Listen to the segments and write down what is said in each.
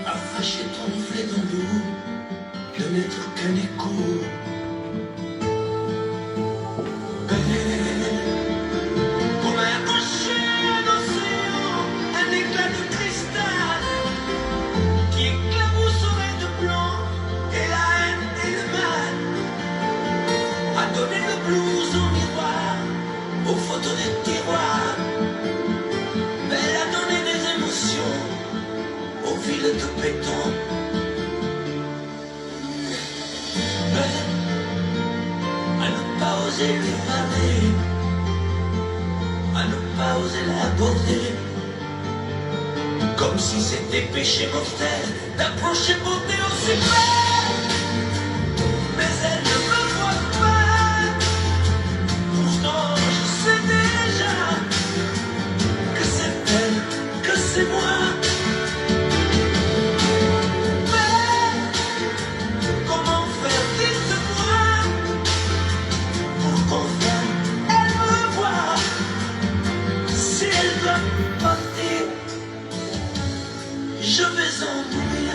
Arracher ton reflet dans l'eau, de n'être qu'un écho. Comme un rocher d'océan, un éclat de cristal qui éclabousserait de blanc et la haine et le mal. A donné le blues au miroir, aux photos des tiroirs. Elle a donné des émotions aux villes de béton. À ne pas oser lui parler, à ne pas oser l'aborder, comme si c'était péché mortel d'approcher beauté aussi belle. Mais elle ne me voit pas, pourtant je sais déjà que c'est elle, que c'est moi. Je vais en mourir.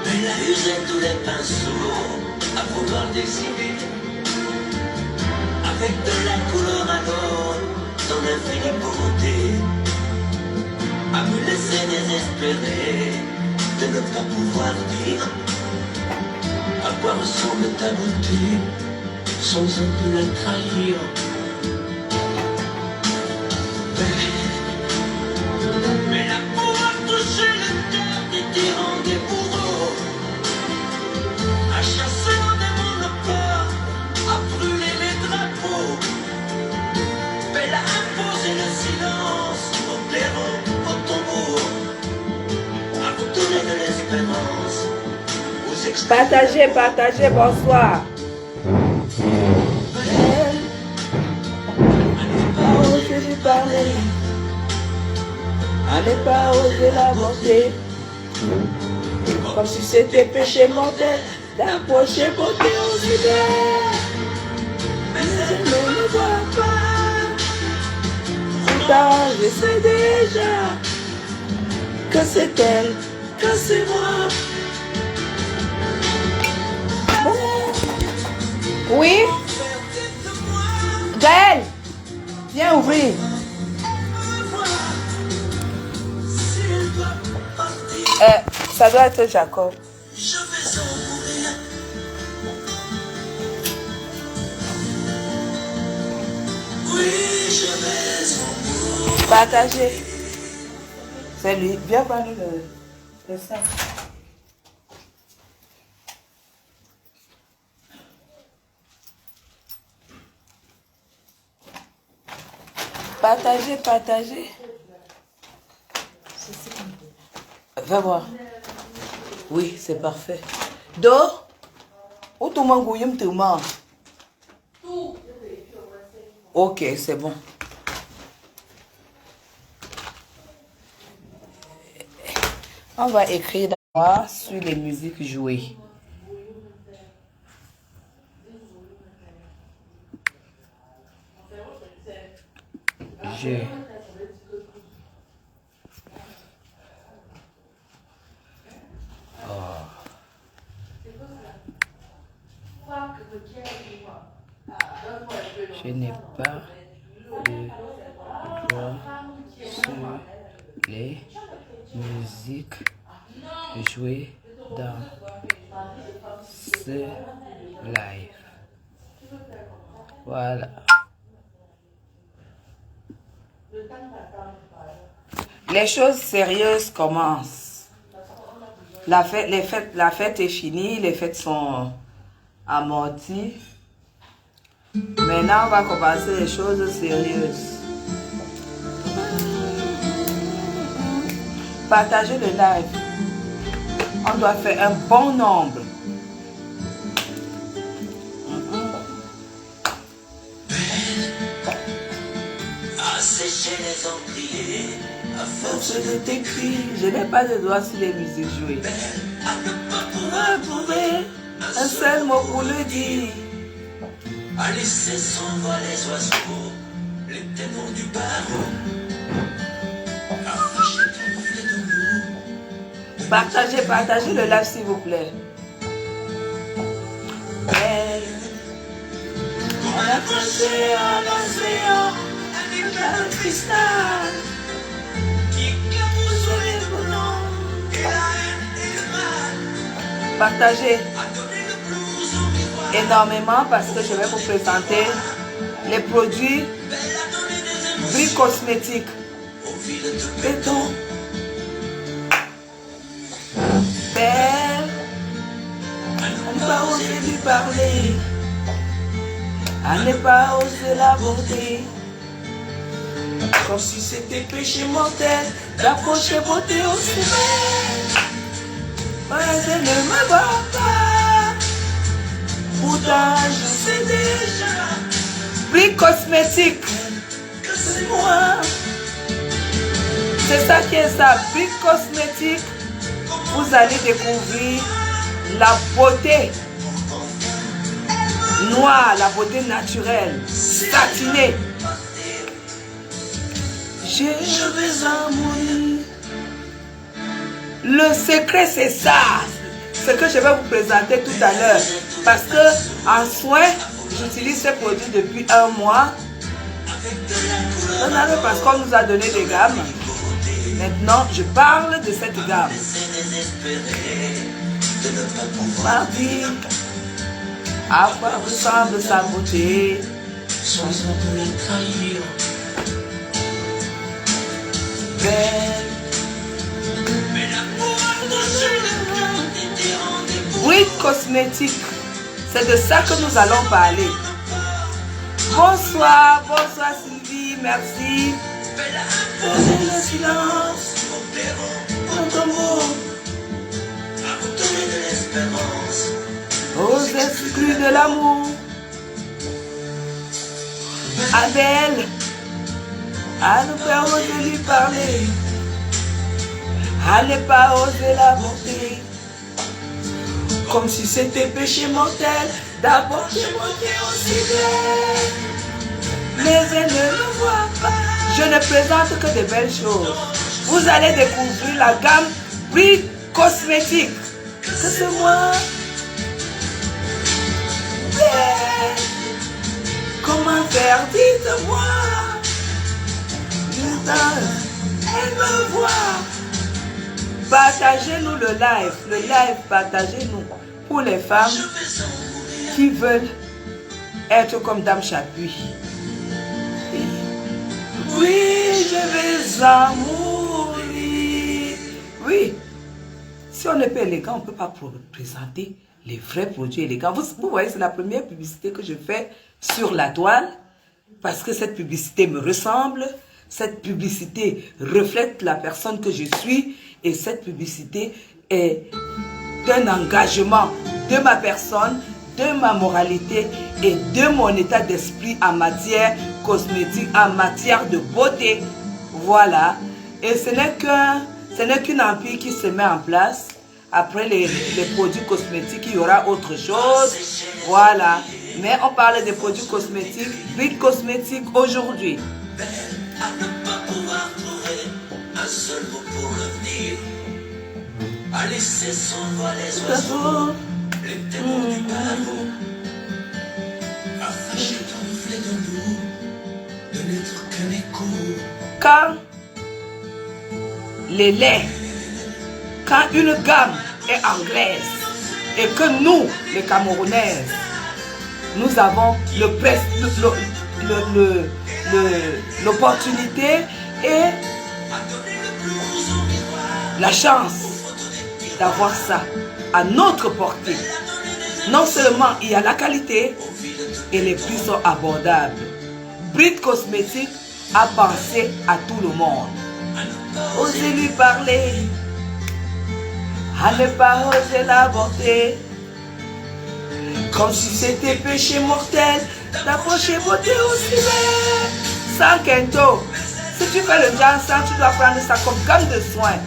Elle a usé tous les pinceaux à vouloir dessiner avec de la couleur à l'eau son infinie beauté, à me laisser désespérer de ne pas pouvoir dire à quoi ressemble ta beauté sans un peu la trahir. Mais la pouvoir toucher le cœur des tyrans, des bourreaux, à chasser nos démons, nos peurs, à brûler les drapeaux. Elle a imposé le silence aux clairons, aux tombeaux, à vous donner de l'espérance, aux extraits. Partagez, partagez, bonsoir. À ne pas oser lui parler, à ne pas oser l'aborder, comme si c'était péché mortel d'approcher beauté aux idées. Mais elle ne me voit pas, pourtant je sais déjà que c'est elle, que c'est moi. Oui? Gaël, viens ouvrir. Ça doit être Jacob. Je vais en mourir. Oui, je vais en mourir. Partagez. C'est lui. Viens voir le sac. Partagez, partagez. Va voir. Oui, c'est parfait. Do, où tu m'engouilles, tu manges. Ok, c'est bon. On va écrire d'abord sur les musiques jouées. J'ai je n'ai pas le droit sur les musiques jouées dans ce live. Voilà. Les choses sérieuses commencent. La fête est finie, les fêtes sont amorties. Maintenant, on va commencer les choses sérieuses. Partagez le live. On doit faire un bon nombre. Assécher les encriers, à force Je t'écris, je n'ai pas de doigt sur les musiques jouées. à ne pas pouvoir trouver un un seul mot pour le dire. À laisser s'envoler les oiseaux, les démons du barreau. Afficher ton reflet dans l'eau. Partagez, partagez le live s'il vous plaît. On a accroché à l'océan un éclat de cristal qui éclabousse les blancs et la haine et le mal. Partagez A donné le blues au miroir. énormément parce que je vais vous présenter les produits Belle a donné des émotions Brick Cosmétiques. au fil de béton. Belle, À à ne ne pas pas oser oser lui lui parler, à ne pas oser l'aborder, comme si c'était péché mortel d'approcher beauté aussi belle. Ouais, je ne me vois pas, pourtant je sais déjà. Brick Cosmétiques, que c'est c'est moi. C'est ça qui est ça, Brick Cosmétiques. Vous allez découvrir la beauté noire, la beauté naturelle, satinée. Je vais en mourir. Le secret, c'est ça. Ce que je vais vous présenter tout à l'heure. Parce que en soins, j'utilise ces produits depuis 1 mois. Parce qu'on nous a donné des gammes. Maintenant, je parle de cette gamme. de ne pas pouvoir Mardi, à quoi ressemble sa beauté? sans pour la trahir. Belle. Mais l'amour a touché le cœur des rendez-vous. Brick Cosmétiques, c'est de ça que nous allons parler. Bonsoir, bonsoir Sylvie, merci. Belle a Posez le silence opérant dans ton mot, à vous donner de l'espérance. aux exclus de l'amour. Abel, à ne pas oser lui parler, à ne pas oser la bonté, comme si c'était péché mortel d'apporter beauté aussi belle. Mais elle ne le voit pas. Je ne présente que de belles choses. Vous allez découvrir la gamme Brick Cosmétiques. Que c'est moi. Belle. Comment faire, dites-moi. Elle me voit. Partagez-nous le live, partagez-nous pour les femmes qui veulent être comme Dame Chapuis. Oui, je vais en mourir. Oui, si on n'est pas élégant, on ne peut pas présenter les vrais produits élégants. Vous voyez, c'est la première publicité que je fais sur la toile parce que cette publicité me ressemble. Cette publicité reflète la personne que je suis et cette publicité est un engagement de ma personne, de ma moralité et de mon état d'esprit en matière cosmétique, en matière de beauté. Voilà. Et ce n'est qu'une empire qui se met en place. Après les produits cosmétiques, il y aura autre chose. Voilà. Mais on parle des produits cosmétiques, Brick Cosmétiques aujourd'hui. À ne pas pouvoir trouver un seul mot pour l'avenir. À laisser s'envoler les oiseaux, les démons du barreau. Afficher ton reflet dans l'eau, de n'être qu'un écho. Quand les laits, quand une gamme est anglaise et que nous, les Camerounaises, nous avons l'opportunité et la chance d'avoir ça à notre portée. Non seulement il y a la qualité et les prix sont abordables. Brick Cosmétiques a pensé à tout le monde. Osez lui parler, à ne pas oser l'aborder, comme si c'était péché mortel d'approcher beauté aussi belle. Sans quinto, si tu fais le jansan, tu dois prendre ça comme gamme de soins.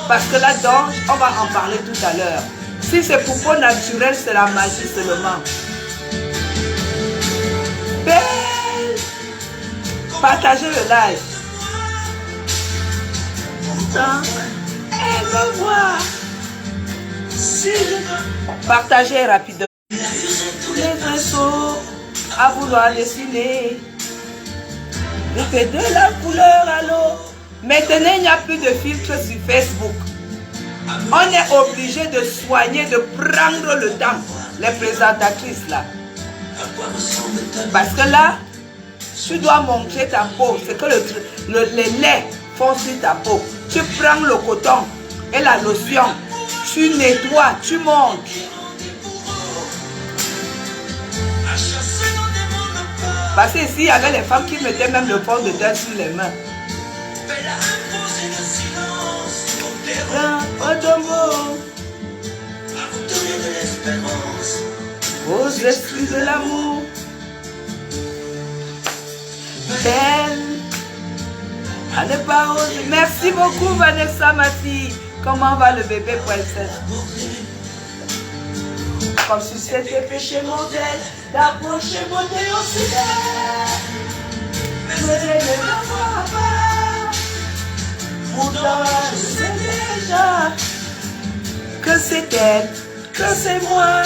Parce que là-dedans, on va en parler tout à l'heure. Si c'est pour peau naturelle, c'est la magie seulement. Belle. Partagez le live. Elle me voit. Si je... Partagez rapidement. Les pinceaux à vouloir dessiner. Vous faites de la couleur à l'eau. Maintenant, il n'y a plus de filtre sur Facebook. On est obligé de soigner, de prendre le temps. Les présentatrices là. Parce que là, tu dois montrer ta peau. C'est que les laits font sur ta peau. Tu prends le coton et la lotion. Tu nettoies, tu montes. Parce que ici, il y avait les femmes qui mettaient même le fond de teint sur les mains. Aux esprits de l'amour. Belle. À ne pas oser. Merci beaucoup Vanessa, ma fille. Comment va le bébé princesse? Comme si c'était péché mortel d'approcher mon Dieu au ciel. Mais je ne la vois pas. Pourtant je sais déjà que c'est elle, que c'est moi.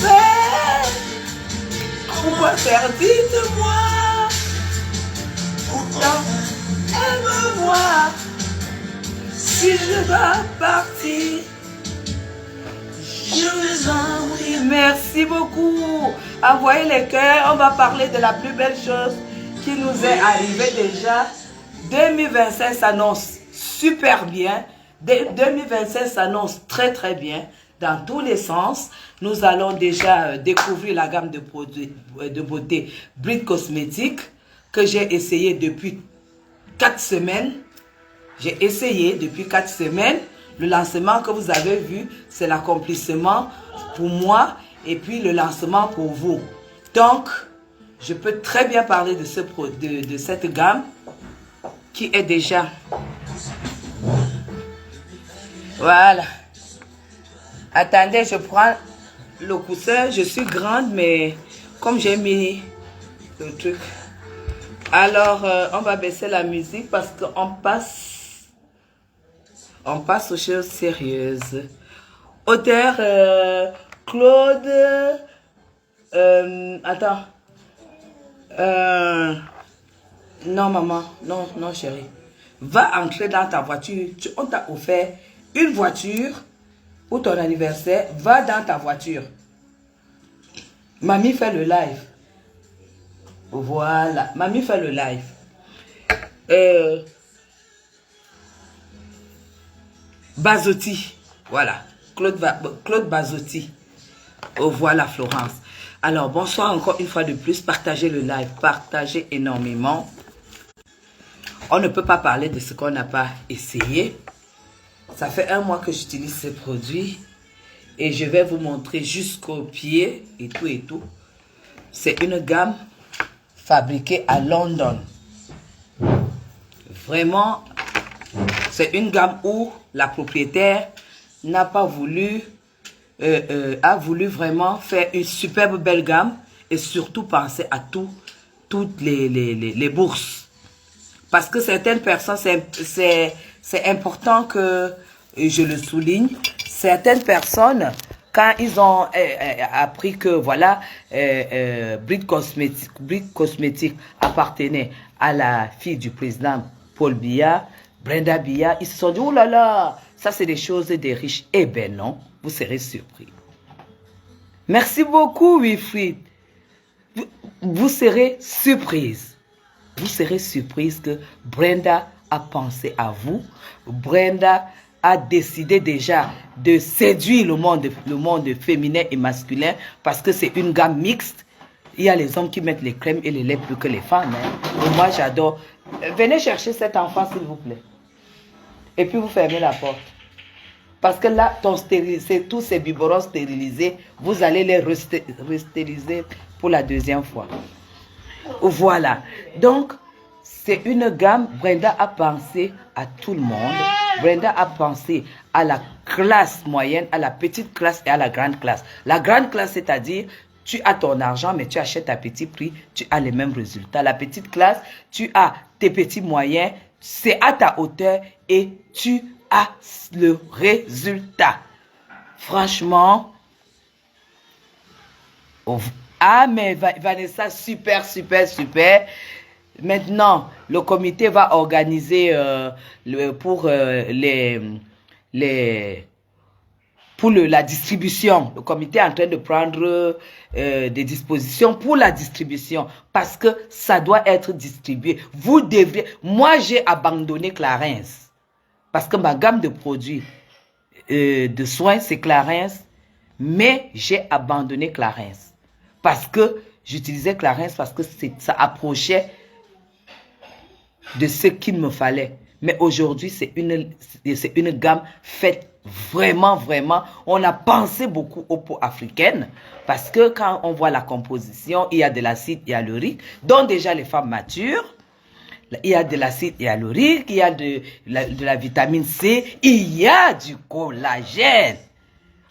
Mais pourquoi faire, dites-moi. Pourtant elle me voit. Si je dois partir, je vais en mourir. Merci beaucoup. Envoyez les cœurs. On va parler de la plus belle chose qui nous est arrivée déjà. 2025 s'annonce super bien. 2025 s'annonce très très bien. Dans tous les sens. Nous allons déjà découvrir la gamme de produits de beauté Brit Cosmétiques que j'ai essayé depuis 4 semaines. J'ai essayé depuis 4 semaines. Le lancement que vous avez vu, c'est l'accomplissement pour moi et puis le lancement pour vous. Donc, je peux très bien parler de cette gamme qui est déjà... Voilà. Attendez, je prends le coussin. Je suis grande, mais comme j'ai mis le truc... Alors, on va baisser la musique parce qu'on passe... On passe aux choses sérieuses. Auteur Claude... attends. Non, maman. Non, non, chérie. Va entrer dans ta voiture. On t'a offert une voiture pour ton anniversaire. Va dans ta voiture. Mamie fait le live. Voilà. Mamie fait le live. Bazotti, voilà, Claude Bazotti. Oh, voilà Florence. Alors, bonsoir encore une fois de plus. Partagez le live, partagez énormément. On ne peut pas parler de ce qu'on n'a pas essayé. Ça fait 1 mois que j'utilise ces produits et je vais vous montrer jusqu'au pied et tout et tout. C'est une gamme fabriquée à London. Vraiment, c'est une gamme où la propriétaire n'a pas voulu, a voulu vraiment faire une superbe belle gamme et surtout penser à toutes les bourses. Parce que certaines personnes, c'est important que je le souligne, certaines personnes, quand ils ont appris que voilà, Brit Cosmétiques appartenait à la fille du président Paul Biya, Brenda Biya, ils se sont dit, oh là là, ça c'est des choses des riches. Eh ben non, vous serez surpris. Merci beaucoup, Wilfried. Vous serez surprise. Vous serez surprise que Brenda a pensé à vous. Brenda a décidé déjà de séduire le monde féminin et masculin parce que c'est une gamme mixte. Il y a les hommes qui mettent les crèmes et les laits plus que les femmes. Hein. Et moi, j'adore. Venez chercher cet enfant, s'il vous plaît. Et puis, vous fermez la porte. Parce que là, tous ces biberons stérilisés, vous allez les restériliser pour la 2e fois. Voilà. Donc, c'est une gamme. Brenda a pensé à tout le monde. Brenda a pensé à la classe moyenne, à la petite classe et à la grande classe. La grande classe, c'est-à-dire, tu as ton argent, mais tu achètes à petit prix, tu as les mêmes résultats. La petite classe, tu as tes petits moyens, c'est à ta hauteur et tu as le résultat. Franchement, ah mais Vanessa, super, super, super. Maintenant, le comité va organiser pour la distribution. Le comité est en train de prendre des dispositions pour la distribution parce que ça doit être distribué. Vous devrez... Moi, j'ai abandonné Clarins parce que ma gamme de produits de soins, c'est Clarins, mais j'ai abandonné Clarins parce que j'utilisais Clarins parce que ça approchait de ce qu'il me fallait. Mais aujourd'hui, c'est une gamme faite vraiment, vraiment. On a pensé beaucoup aux peaux africaines parce que quand on voit la composition, il y a de l'acide hyaluronique, dont déjà les femmes matures, il y a de l'acide hyaluronique, il y a de la vitamine C, il y a du collagène.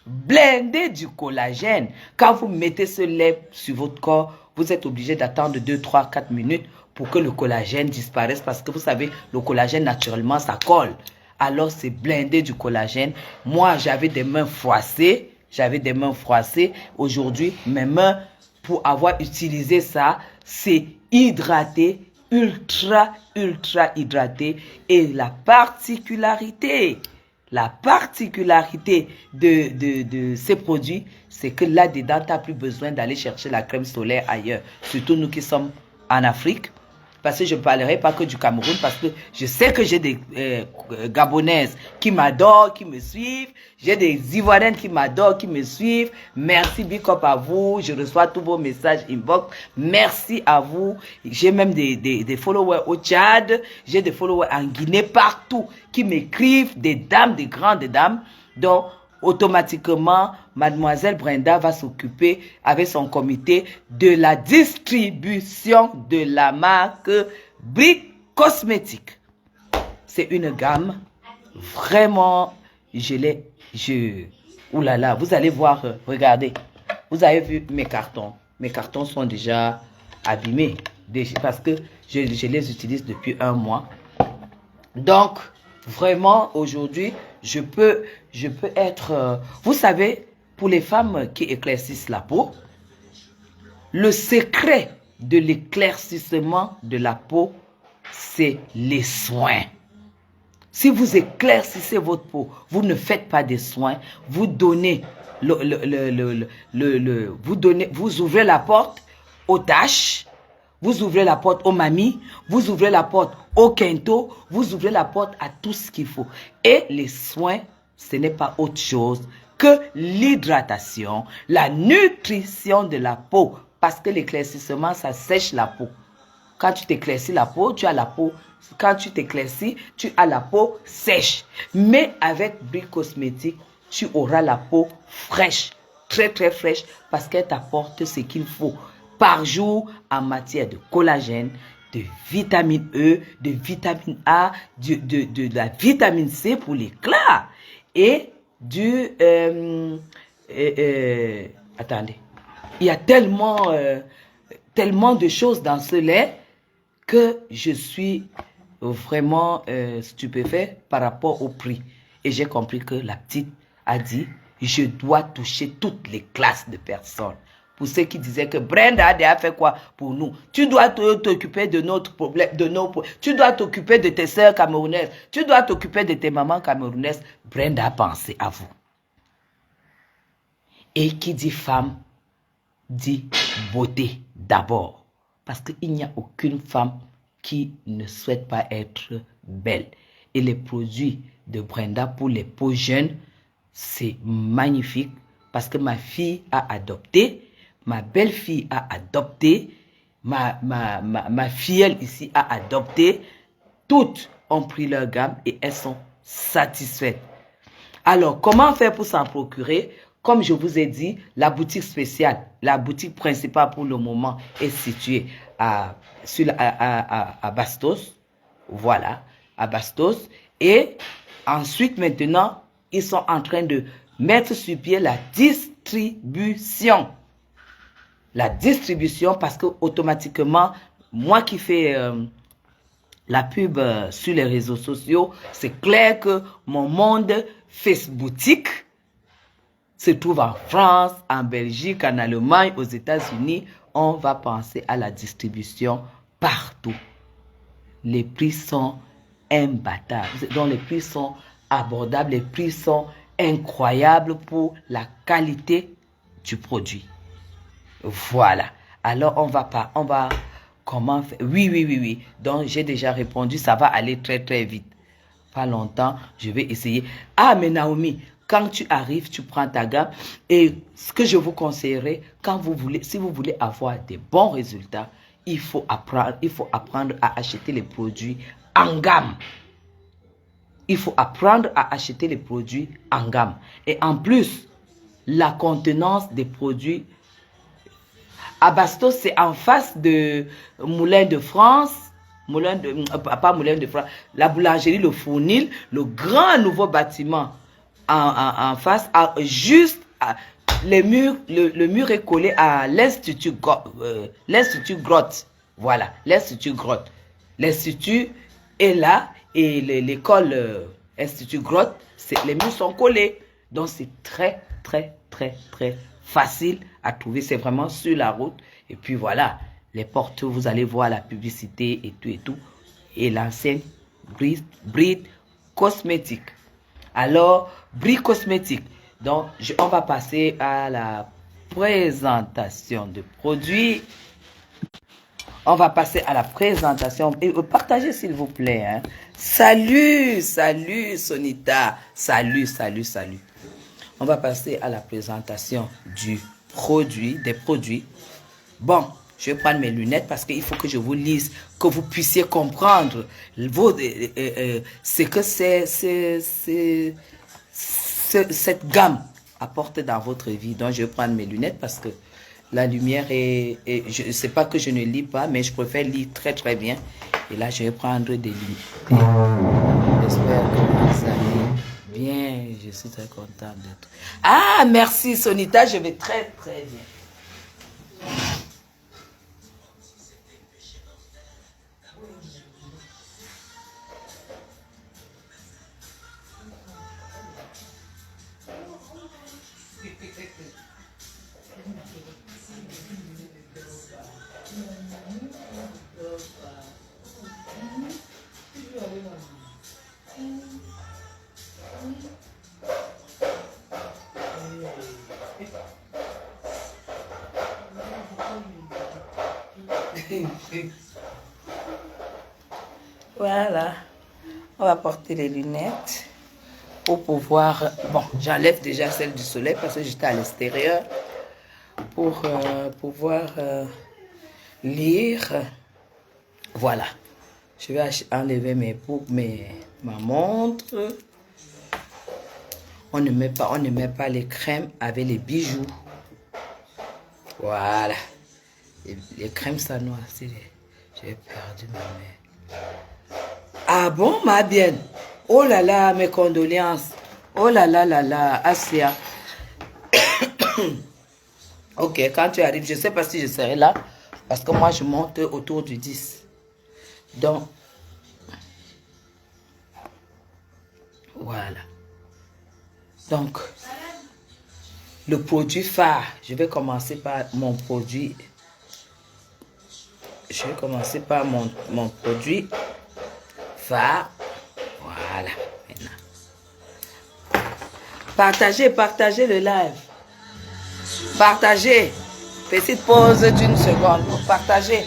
Blindé du collagène. Quand vous mettez ce lait sur votre corps, vous êtes obligé d'attendre 2, 3, 4 minutes pour que le collagène disparaisse parce que vous savez, le collagène naturellement, ça colle. Alors, c'est blindé du collagène. Moi, j'avais des mains froissées. Aujourd'hui, mes mains, pour avoir utilisé ça, c'est hydraté, ultra, ultra hydraté. Et la particularité de ces produits, c'est que là-dedans, tu n'as plus besoin d'aller chercher la crème solaire ailleurs. Surtout nous qui sommes en Afrique. Parce que je ne parlerai pas que du Cameroun, parce que je sais que j'ai des Gabonaises qui m'adorent, qui me suivent. J'ai des Ivoiriennes qui m'adorent, qui me suivent. Merci, big up à vous. Je reçois tous vos messages inbox. Merci à vous. J'ai même des followers au Tchad. J'ai des followers en Guinée, partout, qui m'écrivent, des dames, des grandes dames. Donc, automatiquement, Mademoiselle Brenda va s'occuper avec son comité de la distribution de la marque Brick Cosmétique. C'est une gamme vraiment, oulala, vous allez voir, regardez, vous avez vu mes cartons. Mes cartons sont déjà abîmés parce que je les utilise depuis 1 mois. Donc, vraiment, aujourd'hui, je peux être... vous savez, pour les femmes qui éclaircissent la peau, le secret de l'éclaircissement de la peau, c'est les soins. Si vous éclaircissez votre peau, vous ne faites pas des soins, vous donnez vous ouvrez la porte aux taches, vous ouvrez la porte aux mamies, vous ouvrez la porte au quinto, vous ouvrez la porte à tout ce qu'il faut. Et les soins, ce n'est pas autre chose que l'hydratation, la nutrition de la peau. Parce que l'éclaircissement, ça sèche la peau. Quand tu t'éclaircis la peau, tu as la peau. Quand tu t'éclaircis, tu as la peau sèche. Mais avec Brick Cosmétique, tu auras la peau fraîche, très très fraîche, parce qu'elle t'apporte ce qu'il faut par jour en matière de collagène, de vitamine E, de vitamine A, de la vitamine C pour l'éclat et attendez, il y a tellement de choses dans ce lait que je suis vraiment stupéfait par rapport au prix. Et j'ai compris que la petite a dit, je dois toucher toutes les classes de personnes. Pour ceux qui disaient que Brenda a fait quoi pour nous? Tu dois t'occuper de notre problème, tu dois t'occuper de tes sœurs camerounaises, tu dois t'occuper de tes mamans camerounaises. Brenda a pensé à vous. Et qui dit femme, dit beauté d'abord. Parce qu'il n'y a aucune femme qui ne souhaite pas être belle. Et les produits de Brenda pour les peaux jeunes, c'est magnifique. Parce que ma fille a adopté, ma belle-fille a adopté, ma filleule ici a adopté. Toutes ont pris leur gamme et elles sont satisfaites. Alors, comment faire pour s'en procurer? Comme je vous ai dit, la boutique spéciale, la boutique principale pour le moment est située à Bastos. Voilà, à Bastos. Et ensuite, maintenant, ils sont en train de mettre sur pied la distribution. La distribution, parce que automatiquement, moi qui fais la pub sur les réseaux sociaux, c'est clair que mon monde Facebooktique se trouve en France, en Belgique, en Allemagne, aux États-Unis. On va penser à la distribution partout. Les prix sont imbattables. Donc les prix sont abordables, les prix sont incroyables pour la qualité du produit. Voilà. Alors comment faire? Oui. Donc j'ai déjà répondu, ça va aller très très vite. Pas longtemps, je vais essayer. Ah, mais Naomi, quand tu arrives, tu prends ta gamme. Et ce que je vous conseillerais, si vous voulez avoir des bons résultats, il faut apprendre à acheter les produits en gamme. Il faut apprendre à acheter les produits en gamme. Et en plus, la contenance des produits. À Bastos, c'est en face de Moulin de France. Pas Moulin de France, la boulangerie Le Fournil, le grand nouveau bâtiment en face, le mur est collé à l'Institut Grotte. Voilà, l'Institut Grotte. L'Institut est là et l'école Institut Grotte, les murs sont collés. Donc c'est très facile à trouver. C'est vraiment sur la route. Et puis voilà. Les portes, vous allez voir la publicité et tout. Et l'enseigne Bride Cosmétique. Alors, Bride Cosmétique. Donc, on va passer à la présentation de produits. On va passer à la présentation. Et partagez s'il vous plaît. Hein. Salut Sonita. Salut. On va passer à la présentation des produits. Bon. Je vais prendre mes lunettes parce qu'il faut que je vous lise, que vous puissiez comprendre ce que cette gamme apporte dans votre vie. Donc, je vais prendre mes lunettes parce que la lumière je ne sais pas que je ne lis pas, mais je préfère lire très bien. Et là, je vais prendre des lunettes. J'espère que vous allez bien. Je suis très contente d'être. Ah, merci Sonita, je vais très bien. Voilà, on va porter les lunettes pour pouvoir... Bon, j'enlève déjà celle du soleil parce que j'étais à l'extérieur pour pouvoir lire. Voilà, je vais enlever ma montre. On ne met pas les crèmes avec les bijoux. Voilà. Les crèmes ça noir, j'ai perdu ma main. Ah bon, ma bien. Oh là là, mes condoléances. Oh là là, Asia. Ok, quand tu arrives, je ne sais pas si je serai là, parce que moi je monte autour du 10. Donc, voilà. Donc, le produit phare, je vais commencer par mon produit. Je vais commencer par mon produit phare. Voilà. Maintenant. Partagez le live. Partagez. Petite pause d'une seconde pour partager.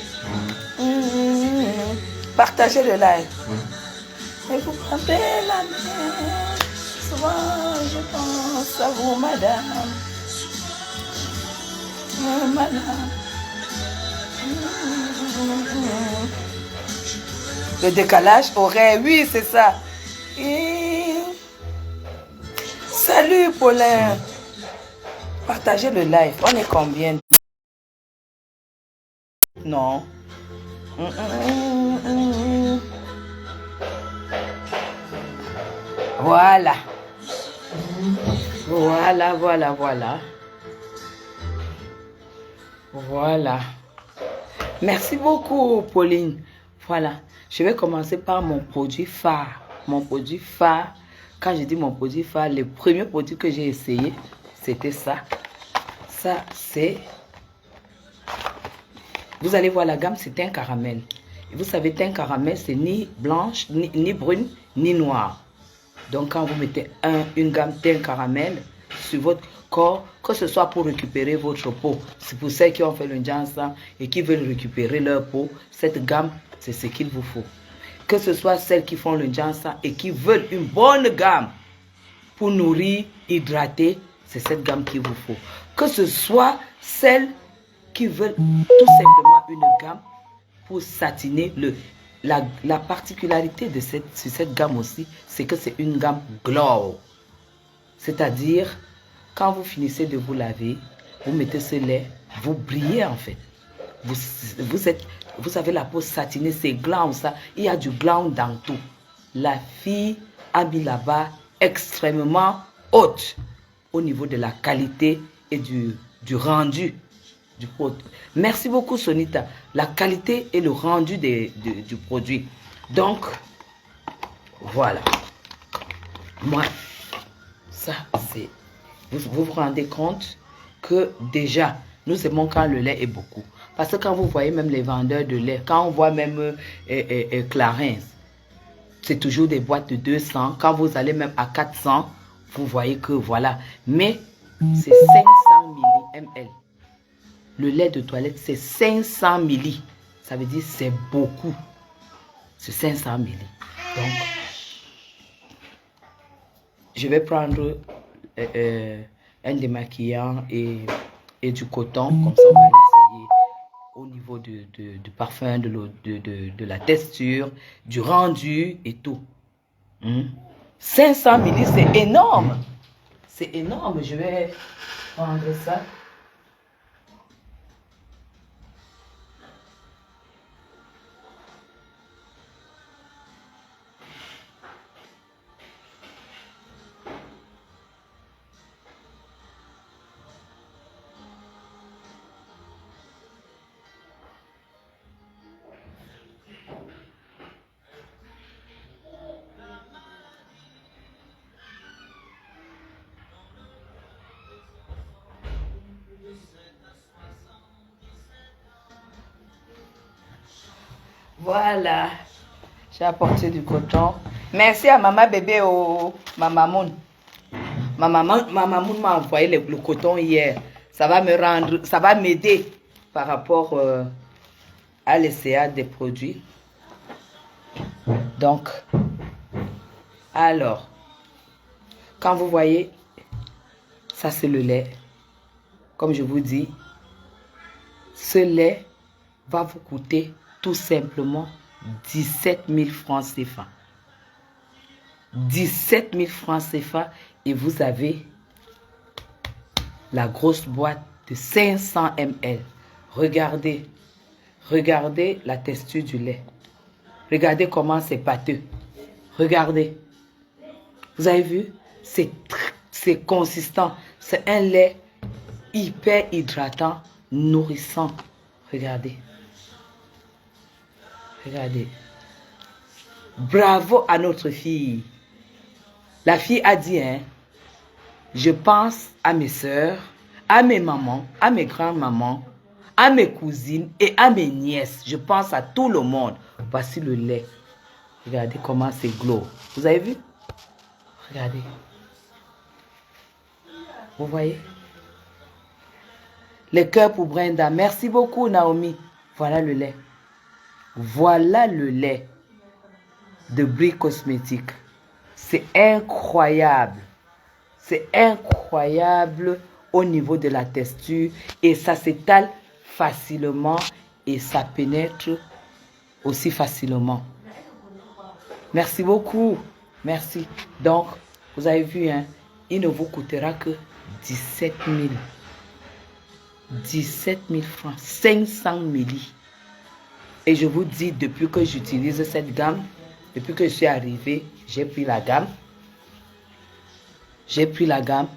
Partagez le live. Et vous prenez la main. Souvent je pense à vous, madame. Madame. Le décalage horaire, oui, c'est ça. Et... Salut, Paulin. Partagez le live. On est combien? Non. Voilà. Voilà, voilà, voilà. Voilà. Merci beaucoup, Pauline. Voilà. Je vais commencer par mon produit phare. Mon produit phare. Quand je dis mon produit phare, le premier produit que j'ai essayé, c'était ça. Ça, c'est... Vous allez voir, la gamme, c'est un caramel. Et vous savez, un caramel, c'est ni blanche, ni brune, ni noire. Donc, quand vous mettez une gamme teint caramel sur votre corps, que ce soit pour récupérer votre peau, c'est pour ceux qui ont fait le Jansan et qui veulent récupérer leur peau, cette gamme, c'est ce qu'il vous faut. Que ce soit celles qui font le Jansan et qui veulent une bonne gamme pour nourrir, hydrater, c'est cette gamme qu'il vous faut. Que ce soit celles qui veulent tout simplement une gamme pour satiner la particularité de cette gamme aussi, c'est que c'est une gamme glow. C'est-à-dire, quand vous finissez de vous laver, vous mettez ce lait, vous brillez en fait. Vous avez la peau satinée, c'est gland ça. Il y a du gland dans tout. La fille a mis là-bas extrêmement haute au niveau de la qualité et du rendu du produit. Merci beaucoup, Sonita. La qualité et le rendu du produit. Donc, voilà. Moi, ça, c'est... Vous vous rendez compte que déjà, nous aimons quand le lait est beaucoup. Parce que quand vous voyez même les vendeurs de lait, quand on voit même Clarins, c'est toujours des boîtes de 200. Quand vous allez même à 400, vous voyez que voilà. Mais c'est 500 ml. Le lait de toilette, c'est 500 ml. Ça veut dire c'est beaucoup. C'est 500 ml. Donc, je vais prendre un démaquillant et du coton. Comme ça, on va l'essayer au niveau du parfum, de la texture, du rendu et tout. 500 ml, c'est énorme. C'est énorme. Je vais prendre ça. Voilà, j'ai apporté du coton. Merci à maman bébé au Mamamoun. Mamamoun m'a envoyé le coton hier. Ça va me rendre, ça va m'aider par rapport à l'essai des produits. Donc, alors, quand vous voyez, ça c'est le lait. Comme je vous dis, ce lait va vous coûter tout simplement 17 000 francs CFA. 17 000 francs CFA et vous avez la grosse boîte de 500 ml. Regardez la texture du lait. Regardez comment c'est pâteux. Regardez. Vous avez vu? C'est consistant. C'est un lait hyper hydratant, nourrissant. Regardez. Regardez. Bravo à notre fille. La fille a dit, hein, je pense à mes soeurs, à mes mamans, à mes grands-mamans, à mes cousines et à mes nièces. Je pense à tout le monde. Voici le lait. Regardez comment c'est glow. Vous avez vu? Regardez. Vous voyez? Les cœurs pour Brenda. Merci beaucoup, Naomi. Voilà le lait. Voilà le lait de Brie Cosmétique. C'est incroyable. C'est incroyable au niveau de la texture. Et ça s'étale facilement et ça pénètre aussi facilement. Merci beaucoup. Merci. Donc, vous avez vu, hein, il ne vous coûtera que 17 000. 17 000 francs. 500 ml. Et je vous dis, depuis que j'utilise cette gamme, depuis que je suis arrivée, j'ai pris la gamme. J'ai pris la gamme.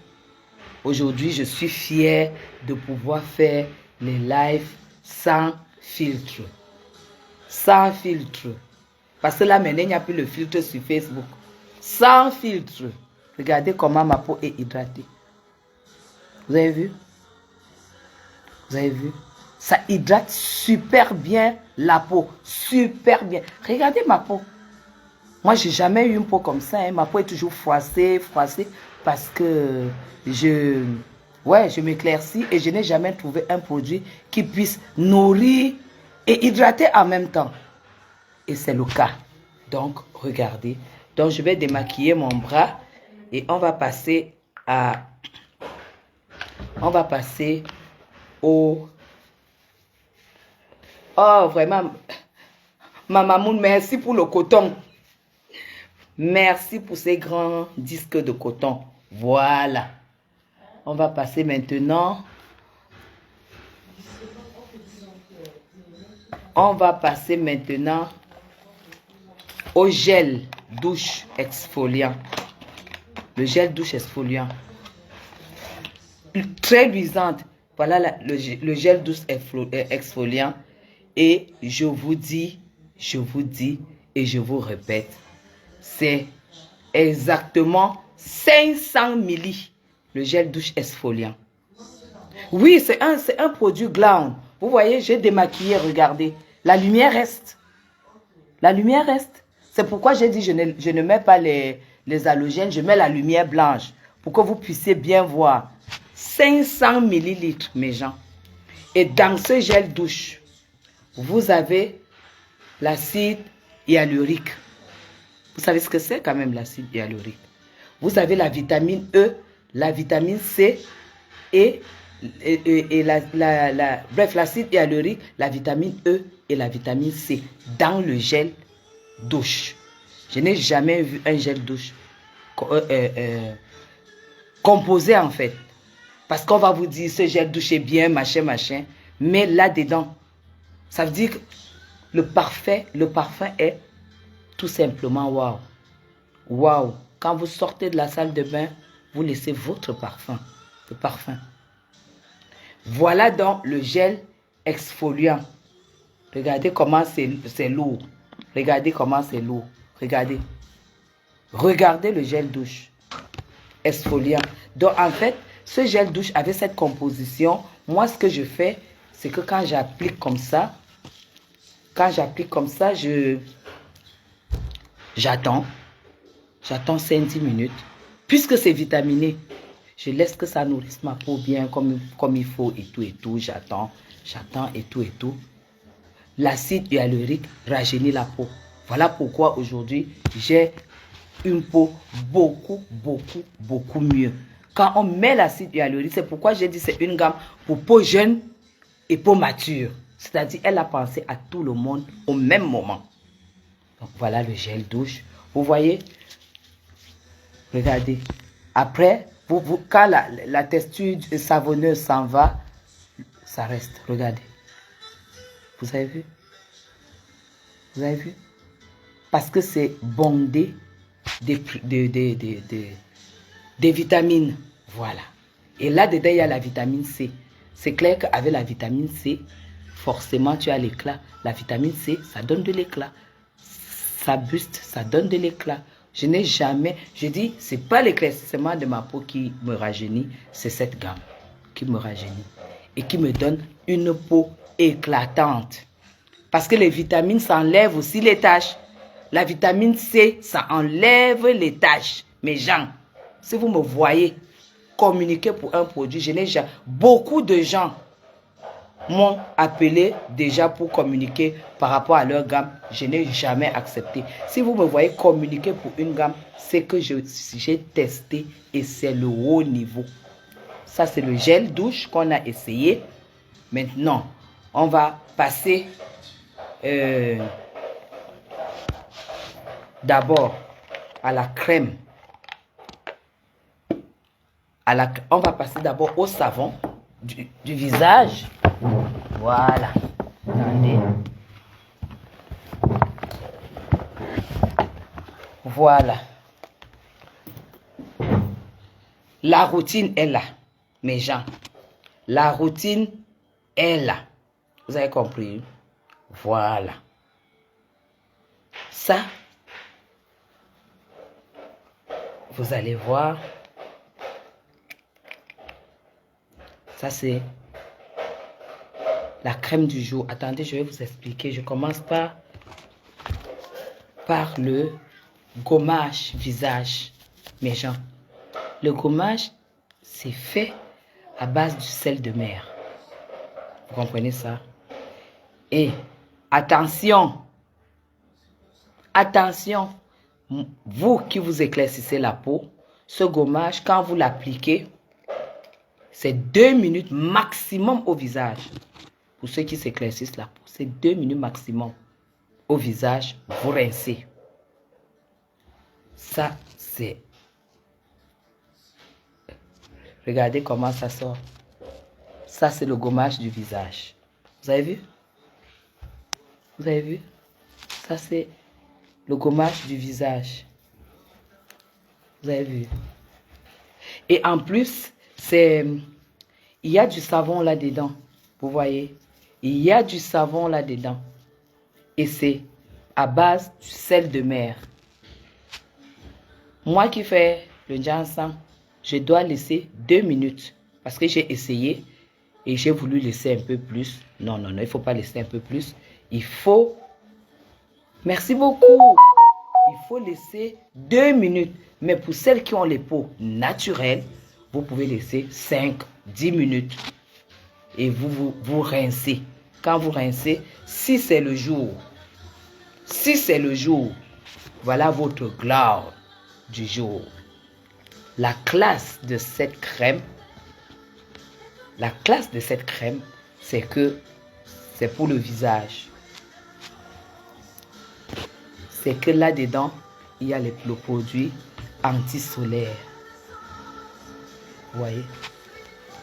Aujourd'hui, je suis fière de pouvoir faire les lives sans filtre. Sans filtre. Parce que là, maintenant, il n'y a plus le filtre sur Facebook. Sans filtre. Regardez comment ma peau est hydratée. Vous avez vu? Vous avez vu? Ça hydrate super bien la peau. Super bien. Regardez ma peau. Moi, j'ai jamais eu une peau comme ça. Hein. Ma peau est toujours froissée, froissée. Parce que je m'éclaircis et je n'ai jamais trouvé un produit qui puisse nourrir et hydrater en même temps. Et c'est le cas. Donc, regardez. Donc, je vais démaquiller mon bras et on va passer à... On va passer au... Oh, vraiment. Maman, merci pour le coton. Merci pour ces grands disques de coton. Voilà. On va passer maintenant. On va passer maintenant au gel douche exfoliant. Le gel douche exfoliant. Très luisante. Voilà le gel douche exfoliant. Et je vous dis et je vous répète, c'est exactement 500 ml. Le gel douche exfoliant. Oui, c'est un produit gland. Vous voyez, j'ai démaquillé, regardez. La lumière reste. La lumière reste. C'est pourquoi j'ai dit je ne mets pas les halogènes, je mets la lumière blanche. Pour que vous puissiez bien voir. 500 ml, mes gens. Et dans ce gel douche, vous avez l'acide hyaluronique. Vous savez ce que c'est quand même l'acide hyaluronique. Vous avez la vitamine E, la vitamine C et bref, l'acide hyaluronique, la vitamine E et la vitamine C dans le gel douche. Je n'ai jamais vu un gel douche composé en fait. Parce qu'on va vous dire ce gel douche est bien, machin, machin. Mais là-dedans, ça veut dire que le parfum est tout simplement waouh. Waouh. Quand vous sortez de la salle de bain, vous laissez votre parfum. Le parfum. Voilà donc le gel exfoliant. Regardez comment c'est lourd. Regardez comment c'est lourd. Regardez. Regardez le gel douche exfoliant. Donc en fait, ce gel douche avec cette composition, moi ce que je fais, c'est que quand j'applique comme ça, j'attends 5-10 minutes. Puisque c'est vitaminé, je laisse que ça nourrisse ma peau bien comme il faut et tout. J'attends et tout. L'acide hyaluronique rajeunit la peau. Voilà pourquoi aujourd'hui, j'ai une peau beaucoup mieux. Quand on met l'acide hyaluronique, c'est pourquoi j'ai dit c'est une gamme pour peau jeune et peau mature. C'est-à-dire, elle a pensé à tout le monde au même moment. Donc, voilà le gel douche. Vous voyez? Regardez. Après, quand la texture savonneuse s'en va, ça reste. Regardez. Vous avez vu? Vous avez vu? Parce que c'est bondé des vitamines. Voilà. Et là-dedans, il y a la vitamine C. C'est clair qu'avec la vitamine C, forcément, tu as l'éclat. La vitamine C, ça donne de l'éclat. Ça buste, ça donne de l'éclat. Je n'ai jamais... Je dis, ce n'est pas l'éclaircissement de ma peau qui me rajeunit, c'est cette gamme qui me rajeunit. Et qui me donne une peau éclatante. Parce que les vitamines, ça enlève aussi les taches. La vitamine C, ça enlève les taches. Mes gens, si vous me voyez communiquer pour un produit, je n'ai jamais... Beaucoup de gens m'ont appelé déjà pour communiquer par rapport à leur gamme. Je n'ai jamais accepté. Si vous me voyez communiquer pour une gamme, c'est que j'ai testé et c'est le haut niveau. Ça, c'est le gel douche qu'on a essayé. Maintenant, on va passer d'abord à la crème. On va passer d'abord au savon du visage. Voilà. Attendez. Voilà. La routine est là, mes gens. La routine est là. Vous avez compris? Voilà. Ça, vous allez voir. Ça, c'est la crème du jour. Attendez, je vais vous expliquer. Je commence par le gommage visage, mes gens. Le gommage, c'est fait à base du sel de mer. Vous comprenez ça? Et attention, attention, vous qui vous éclaircissez la peau, ce gommage, quand vous l'appliquez, c'est 2 minutes maximum au visage. Pour ceux qui s'éclaircissent la peau, c'est 2 minutes maximum au visage, vous rincez. Ça, c'est... Regardez comment ça sort. Ça, c'est le gommage du visage. Vous avez vu? Vous avez vu? Ça, c'est le gommage du visage. Vous avez vu? Et en plus, il y a du savon là-dedans. Vous voyez? Il y a du savon là-dedans. Et c'est à base du sel de mer. Moi qui fais le ginseng, je dois laisser 2 minutes. Parce que j'ai essayé et j'ai voulu laisser un peu plus. Non, non, non, il ne faut pas laisser un peu plus. Il faut... Merci beaucoup. Il faut laisser 2 minutes. Mais pour celles qui ont les peaux naturelles, vous pouvez laisser 5, 10 minutes. Et vous rincez. Quand vous rincez, si c'est le jour, voilà votre gloire du jour. La classe de cette crème, c'est que c'est pour le visage. C'est que là-dedans, il y a le produit anti-solaire. Vous voyez?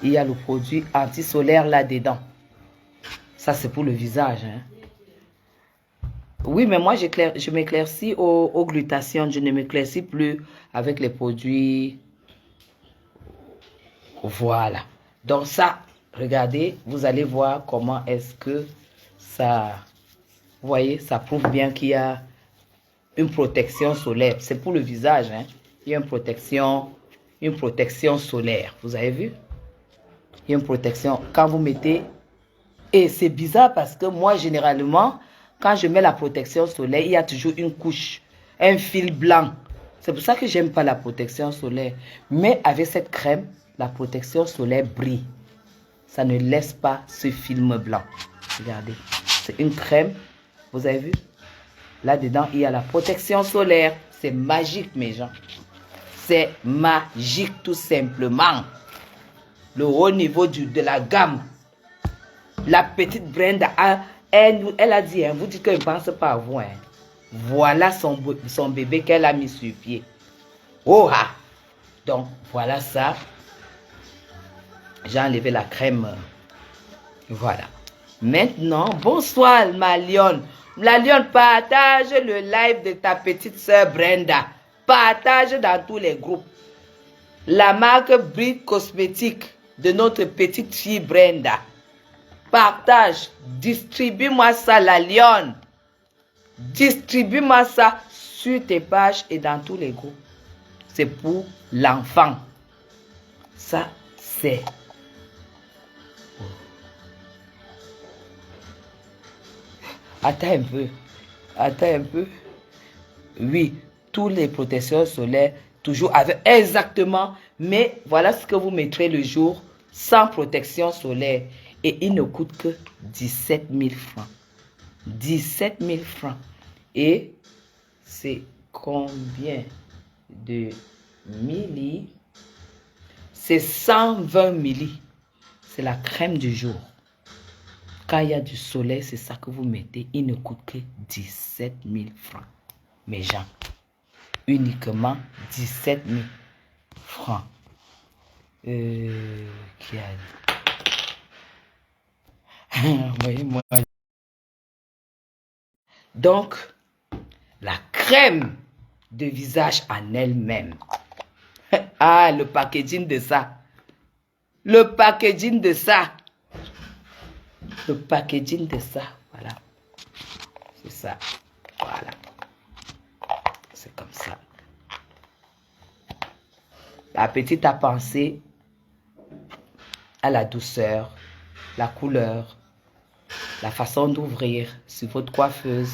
Il y a le produit anti-solaire là-dedans. Ça, c'est pour le visage. Hein? Oui, mais moi, je m'éclaircis au glutathione. Je ne m'éclaircis plus avec les produits. Voilà. Donc ça, regardez, vous allez voir comment est-ce que ça... Vous voyez, ça prouve bien qu'il y a une protection solaire. C'est pour le visage. Hein? Il y a une protection solaire. Vous avez vu? Il y a une protection. Quand vous mettez... Et c'est bizarre parce que moi, généralement, quand je mets la protection solaire, il y a toujours une couche, un fil blanc. C'est pour ça que j'aime pas la protection solaire. Mais avec cette crème, la protection solaire brille. Ça ne laisse pas ce film blanc. Regardez. C'est une crème. Vous avez vu? Là-dedans, il y a la protection solaire. C'est magique, mes gens. C'est magique, tout simplement. Le haut niveau de la gamme. La petite Brenda, elle a dit, hein, vous dites qu'elle ne pense pas à vous. Hein. Voilà son bébé qu'elle a mis sur pied. Oh ah! Donc, voilà ça. J'ai enlevé la crème. Voilà. Maintenant, bonsoir ma lionne. La lionne, partage le live de ta petite soeur Brenda. Partage dans tous les groupes. La marque Brit Cosmétique de notre petite fille Brenda. Partage, distribue-moi ça, la lionne. Distribue-moi ça sur tes pages et dans tous les groupes. C'est pour l'enfant. Ça, c'est... Attends un peu. Attends un peu. Oui, tous les protecteurs solaires, toujours avec exactement. Mais voilà ce que vous mettrez le jour sans protection solaire. Et il ne coûte que 17 000 francs. 17 000 francs. Et c'est combien de milli? C'est 120 milli. C'est la crème du jour. Quand il y a du soleil, c'est ça que vous mettez. Il ne coûte que 17 000 francs. Mes gens, uniquement 17 000 francs. Qui a dit? Voyez-moi. Donc, la crème de visage en elle-même. Ah, le packaging de ça. Le packaging de ça. Le packaging de ça. Voilà. C'est ça. Voilà. C'est comme ça. La petite a pensé à la douceur, la couleur, la façon d'ouvrir sur votre coiffeuse.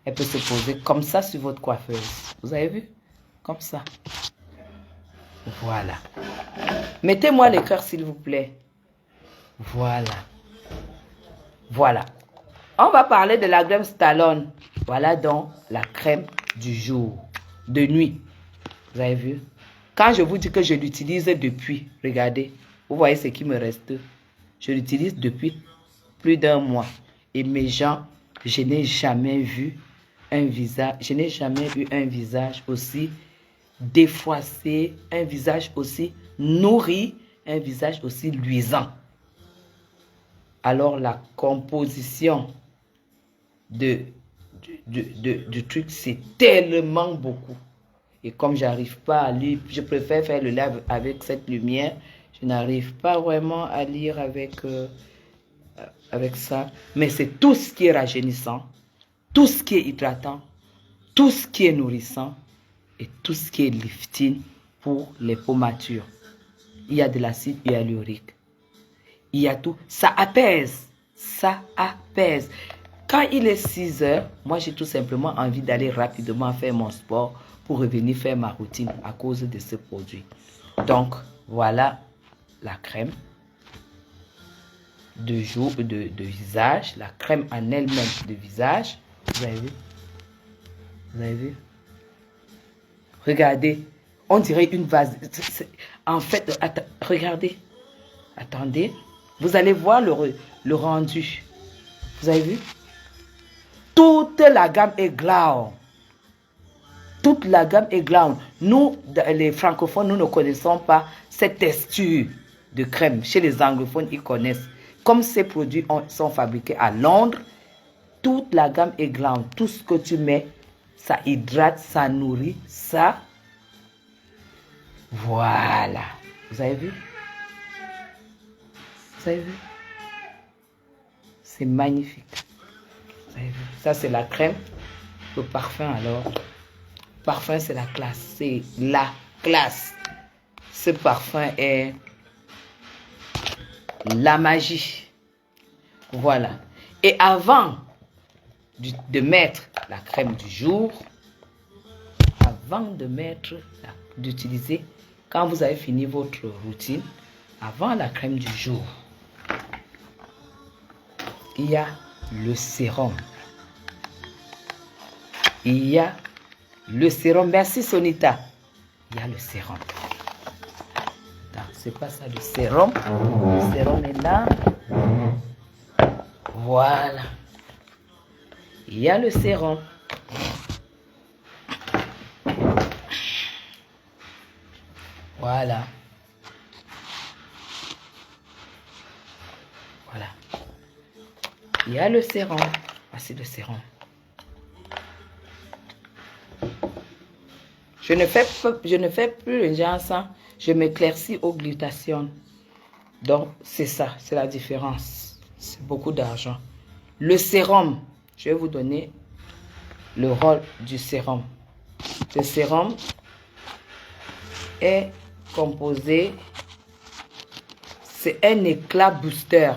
Elle peut se poser comme ça sur votre coiffeuse. Vous avez vu? Comme ça. Voilà. Mettez-moi les cœurs, s'il vous plaît. Voilà. Voilà. On va parler de la crème Stallone. Voilà donc la crème du jour. De nuit. Vous avez vu? Quand je vous dis que je l'utilise depuis, regardez. Vous voyez ce qui me reste. Je l'utilise depuis plus d'1 mois. Et mes gens, je n'ai jamais vu un visage. Je n'ai jamais eu un visage aussi défroissé, un visage aussi nourri, un visage aussi luisant. Alors la composition du truc, c'est tellement beaucoup. Et comme j'arrive pas à lire, je préfère faire le live avec cette lumière. Je n'arrive pas vraiment à lire avec ça. Mais c'est tout ce qui est rajeunissant, tout ce qui est hydratant, tout ce qui est nourrissant et tout ce qui est lifting pour les peaux matures. Il y a de l'acide hyaluronique. Il y a tout. Ça apaise. Ça apaise. Quand il est 6 heures, moi j'ai tout simplement envie d'aller rapidement faire mon sport pour revenir faire ma routine à cause de ce produit. Donc, voilà la crème de jour, de visage. La crème en elle-même de visage. Vous avez vu? Vous avez vu? Regardez. On dirait une vase. En fait, regardez. Attendez. Vous allez voir le rendu. Vous avez vu? Toute la gamme est glam. Toute la gamme est glam. Nous, les francophones, nous ne connaissons pas cette texture de crème. Chez les anglophones, ils connaissent. Comme ces produits sont fabriqués à Londres, toute la gamme est glam. Tout ce que tu mets, ça hydrate, ça nourrit, ça. Voilà. Vous avez vu? Vous avez vu? C'est magnifique. Vous avez vu? Ça, c'est la crème. Le parfum, alors. Le parfum, c'est la classe. C'est la classe. Ce parfum est la magie. Voilà. Et avant de mettre la crème du jour, avant de mettre, d'utiliser, quand vous avez fini votre routine, avant la crème du jour, il y a le sérum. Il y a le sérum. Merci Sonita. Il y a le sérum. C'est pas ça le sérum. Le sérum est là. Voilà. Il y a le sérum. Voilà. Voilà. Il y a le sérum. Voici le sérum. Je ne fais plus le ginseng. Je m'éclaircis au glutathione. Donc, c'est ça. C'est la différence. C'est beaucoup d'argent. Le sérum. Je vais vous donner le rôle du sérum. Ce sérum est composé. C'est un éclat booster.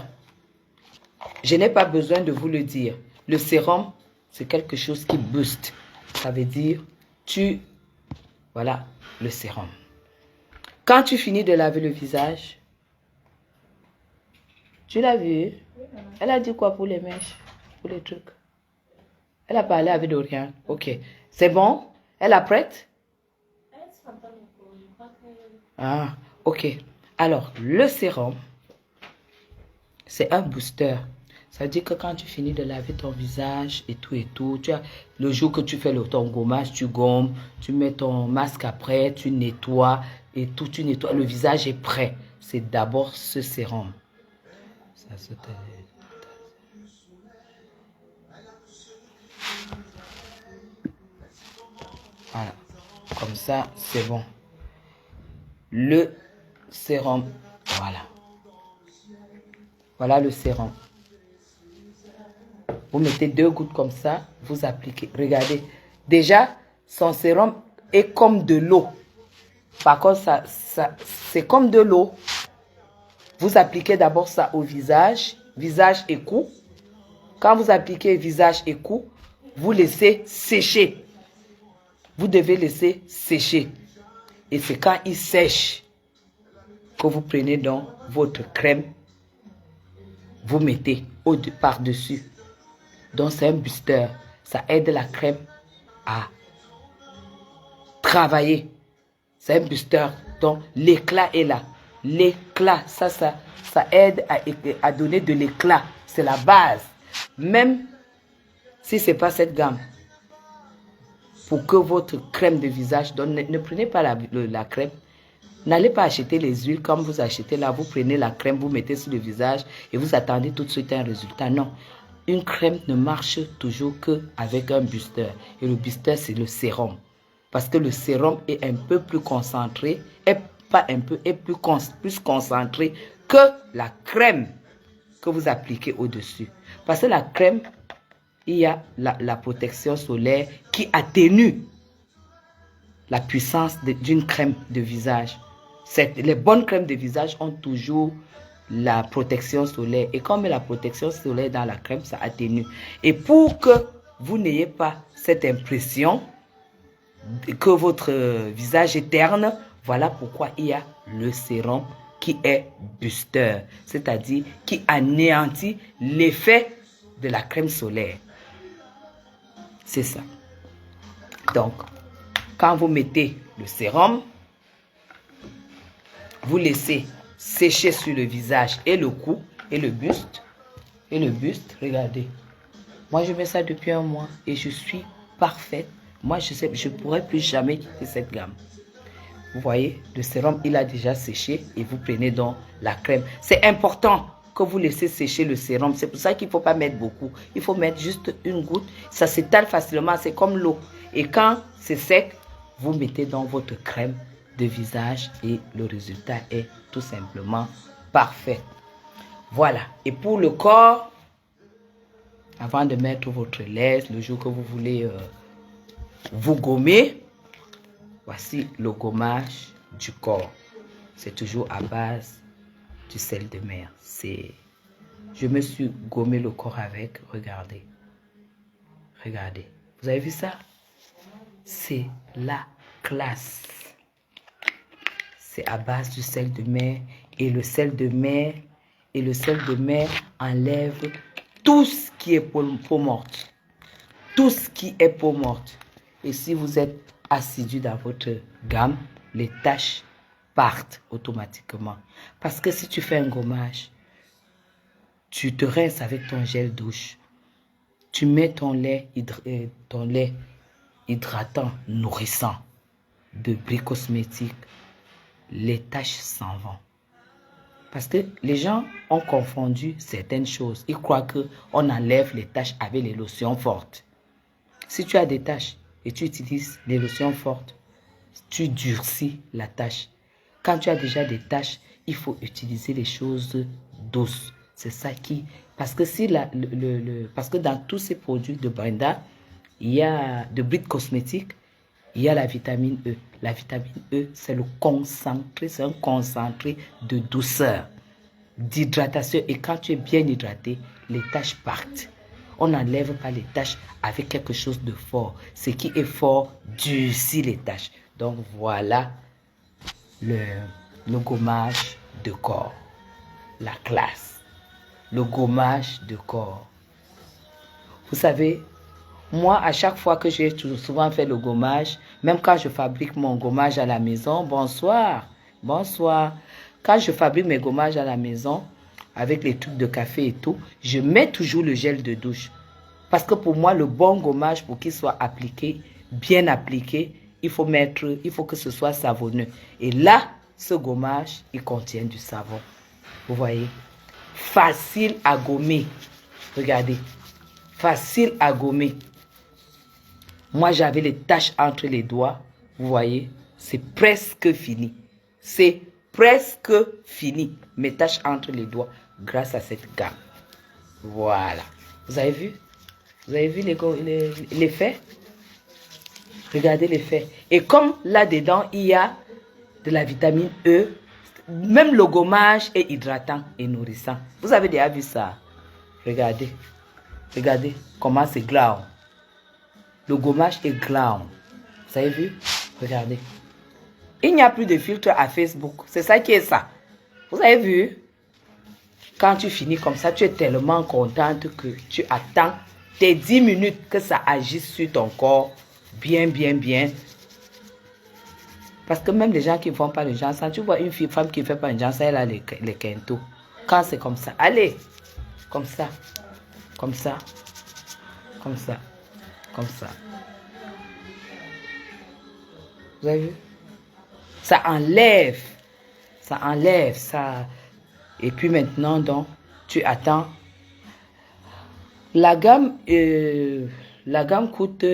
Je n'ai pas besoin de vous le dire. Le sérum, c'est quelque chose qui booste. Ça veut dire, voilà, le sérum. Quand tu finis de laver le visage, tu l'as vu? Elle a dit quoi pour les mèches? Pour les trucs? Elle a parlé avec Dorian. Ok. C'est bon? Elle est prête? Ah, ok. Alors, le sérum, c'est un booster. Ça veut dire que quand tu finis de laver ton visage et tout, le jour que tu fais ton gommage, tu gommes, tu mets ton masque après, tu nettoies et tout, tu nettoies. Le visage est prêt. C'est d'abord ce sérum. Ça, voilà. Comme ça, c'est bon. le sérum. Voilà. Voilà le sérum. Vous mettez 2 gouttes comme ça, vous appliquez. Regardez. Déjà, son sérum est comme de l'eau. Par contre, c'est comme de l'eau. Vous appliquez d'abord ça au visage et cou. Quand vous appliquez visage et cou, vous laissez sécher. Vous devez laisser sécher. Et c'est quand il sèche que vous prenez donc votre crème. Vous mettez par-dessus. Donc c'est un booster. Ça aide la crème à travailler. C'est un booster. Donc l'éclat est là. L'éclat, ça aide à donner de l'éclat. C'est la base. Même si ce n'est pas cette gamme. Pour que votre crème de visage donne, ne prenez pas la crème. N'allez pas acheter les huiles comme vous achetez là. Vous prenez la crème, vous mettez sur le visage et vous attendez tout de suite un résultat. Non. Une crème ne marche toujours qu'avec un booster. Et le booster, c'est le sérum. Parce que le sérum est un peu plus concentré, plus concentré que la crème que vous appliquez au-dessus. Parce que la crème, il y a la protection solaire qui atténue la puissance d'une crème de visage. Les bonnes crèmes de visage ont toujours la protection solaire. Et comme la protection solaire dans la crème, ça atténue. Et pour que vous n'ayez pas cette impression que votre visage est terne, voilà pourquoi il y a le sérum qui est booster. C'est-à-dire qui anéantit l'effet de la crème solaire. C'est ça. Donc, quand vous mettez le sérum, vous laissez sécher sur le visage et le cou et le buste. Et le buste, regardez. Moi, je mets ça depuis un mois et je suis parfaite. Moi, je ne pourrais plus jamais quitter cette gamme. Vous voyez, le sérum, il a déjà séché et vous prenez donc la crème. C'est important que vous laissez sécher le sérum. C'est pour ça qu'il ne faut pas mettre beaucoup. Il faut mettre juste une goutte. Ça s'étale facilement, c'est comme l'eau. Et quand c'est sec, vous mettez dans votre crème de visage et le résultat est tout simplement parfait. Voilà. Et pour le corps, avant de mettre votre laisse, le jour que vous voulez vous gommer, voici le gommage du corps. C'est toujours à base du sel de mer. Je me suis gommé le corps avec, regardez. Regardez. Vous avez vu ça? C'est la classe. C'est à base du sel de mer. Et le sel de mer, enlève tout ce qui est peau morte. Tout ce qui est peau morte. Et si vous êtes assidu dans votre gamme, les taches partent automatiquement. Parce que si tu fais un gommage, tu te rinces avec ton gel douche. Tu mets ton lait hydratant, nourrissant de Brick Cosmétiques. Les taches s'en vont. Parce que les gens ont confondu certaines choses. Ils croient qu'on enlève les taches avec les lotions fortes. Si tu as des taches et tu utilises les lotions fortes, tu durcis la tache. Quand tu as déjà des taches, il faut utiliser les choses douces. C'est ça qui... Parce que dans tous ces produits de Brenda, il y a de Brick Cosmétiques, il y a la vitamine E. La vitamine E, c'est le concentré, c'est un concentré de douceur, d'hydratation. Et quand tu es bien hydraté, les taches partent. On n'enlève pas les taches avec quelque chose de fort. Ce qui est fort durcit les taches. Donc voilà le gommage de corps. La classe. Le gommage de corps. Vous savez, moi, à chaque fois que j'ai souvent fait le gommage, même quand je fabrique mon gommage à la maison, bonsoir, quand je fabrique mes gommages à la maison, avec les trucs de café et tout, je mets toujours le gel de douche. Parce que pour moi, le bon gommage, pour qu'il soit appliqué, bien appliqué, il faut que ce soit savonneux. Et là, ce gommage, il contient du savon. Vous voyez? Facile à gommer. Regardez. Facile à gommer. Moi, j'avais les taches entre les doigts. Vous voyez? C'est presque fini. C'est presque fini. Mes taches entre les doigts grâce à cette gamme. Voilà. Vous avez vu? Vous avez vu l'effet? Regardez l'effet. Et comme là-dedans, il y a de la vitamine E, même le gommage est hydratant et nourrissant. Vous avez déjà vu ça? Regardez. Regardez comment c'est glaçant. Le gommage est glaçant. Vous avez vu? Regardez. Il n'y a plus de filtre à Facebook. C'est ça qui est ça. Vous avez vu? Quand tu finis comme ça, tu es tellement contente que tu attends tes 10 minutes que ça agisse sur ton corps. Bien, bien, bien. Parce que même les gens qui ne font pas le genre, tu vois une femme qui ne fait pas le genre, ça, elle a les quintos. Quand c'est comme ça, allez. Comme ça. Comme ça. Comme ça. Comme ça. Vous avez vu? Ça enlève. Ça enlève. Ça. Et puis maintenant, donc, tu attends. La gamme coûte...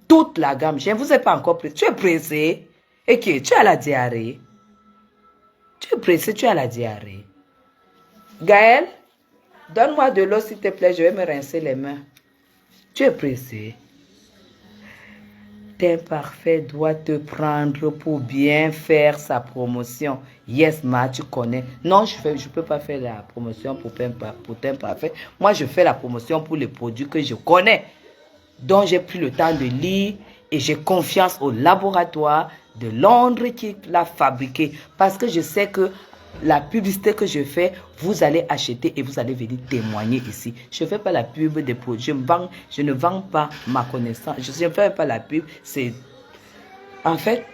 toute la gamme. Je ne vous ai pas encore pressé. Tu es pressé. Et que tu as la diarrhée. Tu es pressé, tu as la diarrhée. Gaël, donne-moi de l'eau s'il te plaît. Je vais me rincer les mains. Tu es pressé. Teint Parfait doit te prendre pour bien faire sa promotion. Yes, ma, tu connais. Non, je ne peux pas faire la promotion pour Teint Parfait. Moi, je fais la promotion pour les produits que je connais, dont j'ai pris le temps de lire et j'ai confiance au laboratoire de Londres qui l'a fabriqué. Parce que je sais que la publicité que je fais, vous allez acheter et vous allez venir témoigner ici. Je ne fais pas la pub des produits. Je ne vends pas ma connaissance. Je ne fais pas la pub. En fait,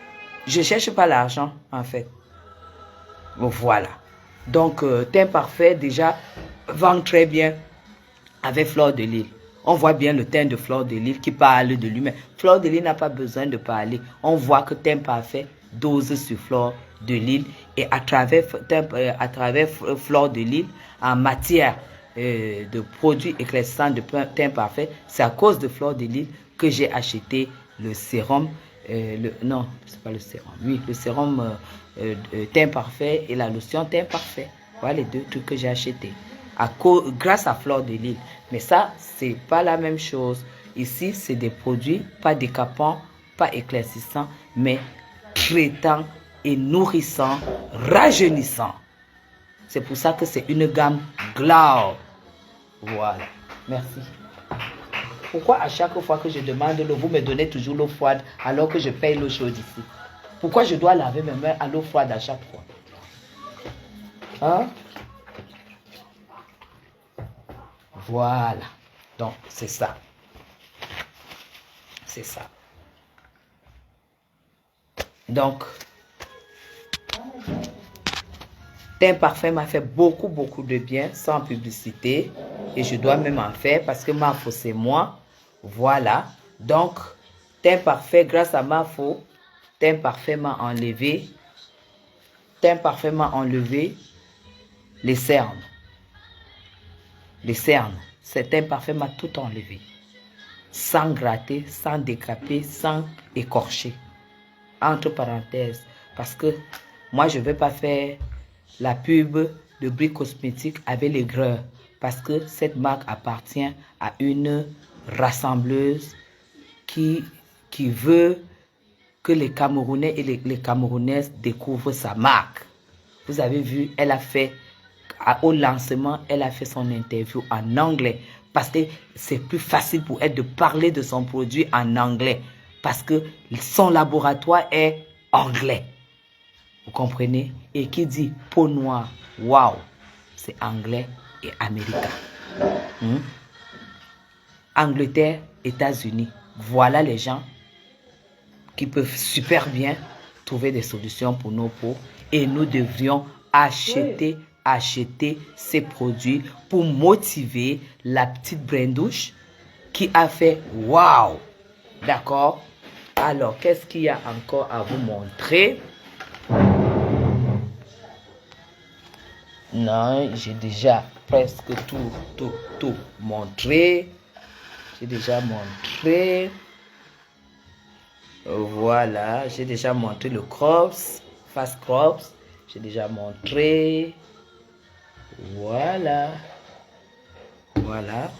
je ne cherche pas l'argent, en fait. Voilà. Donc, Teint Parfait, déjà, vend très bien avec Fleur de Lys. On voit bien le teint de Fleur de Lys qui parle de lui-même. Fleur de Lys n'a pas besoin de parler. On voit que Teint Parfait dose sur Fleur de Lys et à travers Fleur de Lys, en matière de produits éclaircissants de Teint Parfait, c'est à cause de Fleur de Lys que j'ai acheté le sérum. Non, c'est pas le sérum. Oui, le sérum Teint Parfait et la lotion Teint Parfait. Voilà les deux trucs que j'ai achetés. Grâce à Fleur de Lys. Mais ça, c'est pas la même chose. Ici, c'est des produits pas décapants, pas éclaircissants, mais traitants et nourrissants, rajeunissants. C'est pour ça que c'est une gamme Glow. Voilà. Merci. Pourquoi à chaque fois que je demande l'eau, vous me donnez toujours l'eau froide alors que je paye l'eau chaude ici? Pourquoi je dois laver mes mains à l'eau froide à chaque fois? Hein? Voilà. Donc, c'est ça. C'est ça. Donc, Teint Parfait m'a fait beaucoup, beaucoup de bien sans publicité. Et je dois même en faire parce que Mafo, c'est moi. Voilà. Donc, Teint Parfait, grâce à Mafo, Teint Parfait m'a enlevé. Teint Parfait m'a enlevé les cernes. Les cernes. Cet Teint Parfait m'a tout enlevé. Sans gratter, sans décaper, sans écorcher. Entre parenthèses. Parce que moi, je ne vais pas faire la pub de Brie Cosmétique avec les greurs. Parce que cette marque appartient à une rassembleuse qui veut que les Camerounais et les Camerounaises découvrent sa marque. Vous avez vu, elle a fait, au lancement, elle a fait son interview en anglais. Parce que c'est plus facile pour elle de parler de son produit en anglais. Parce que son laboratoire est anglais. Vous comprenez? Et qui dit peau noire, waouh, c'est anglais et américain. Angleterre, États-Unis. Voilà les gens qui peuvent super bien trouver des solutions pour nos peaux. Et nous devrions acheter ces produits pour motiver la petite brindouche qui a fait waouh. D'accord? Alors, qu'est-ce qu'il y a encore à vous montrer? Non, j'ai déjà presque tout montré. J'ai déjà montré. Voilà, j'ai déjà montré le crops face scrubs. J'ai déjà montré. Voilà. Voilà.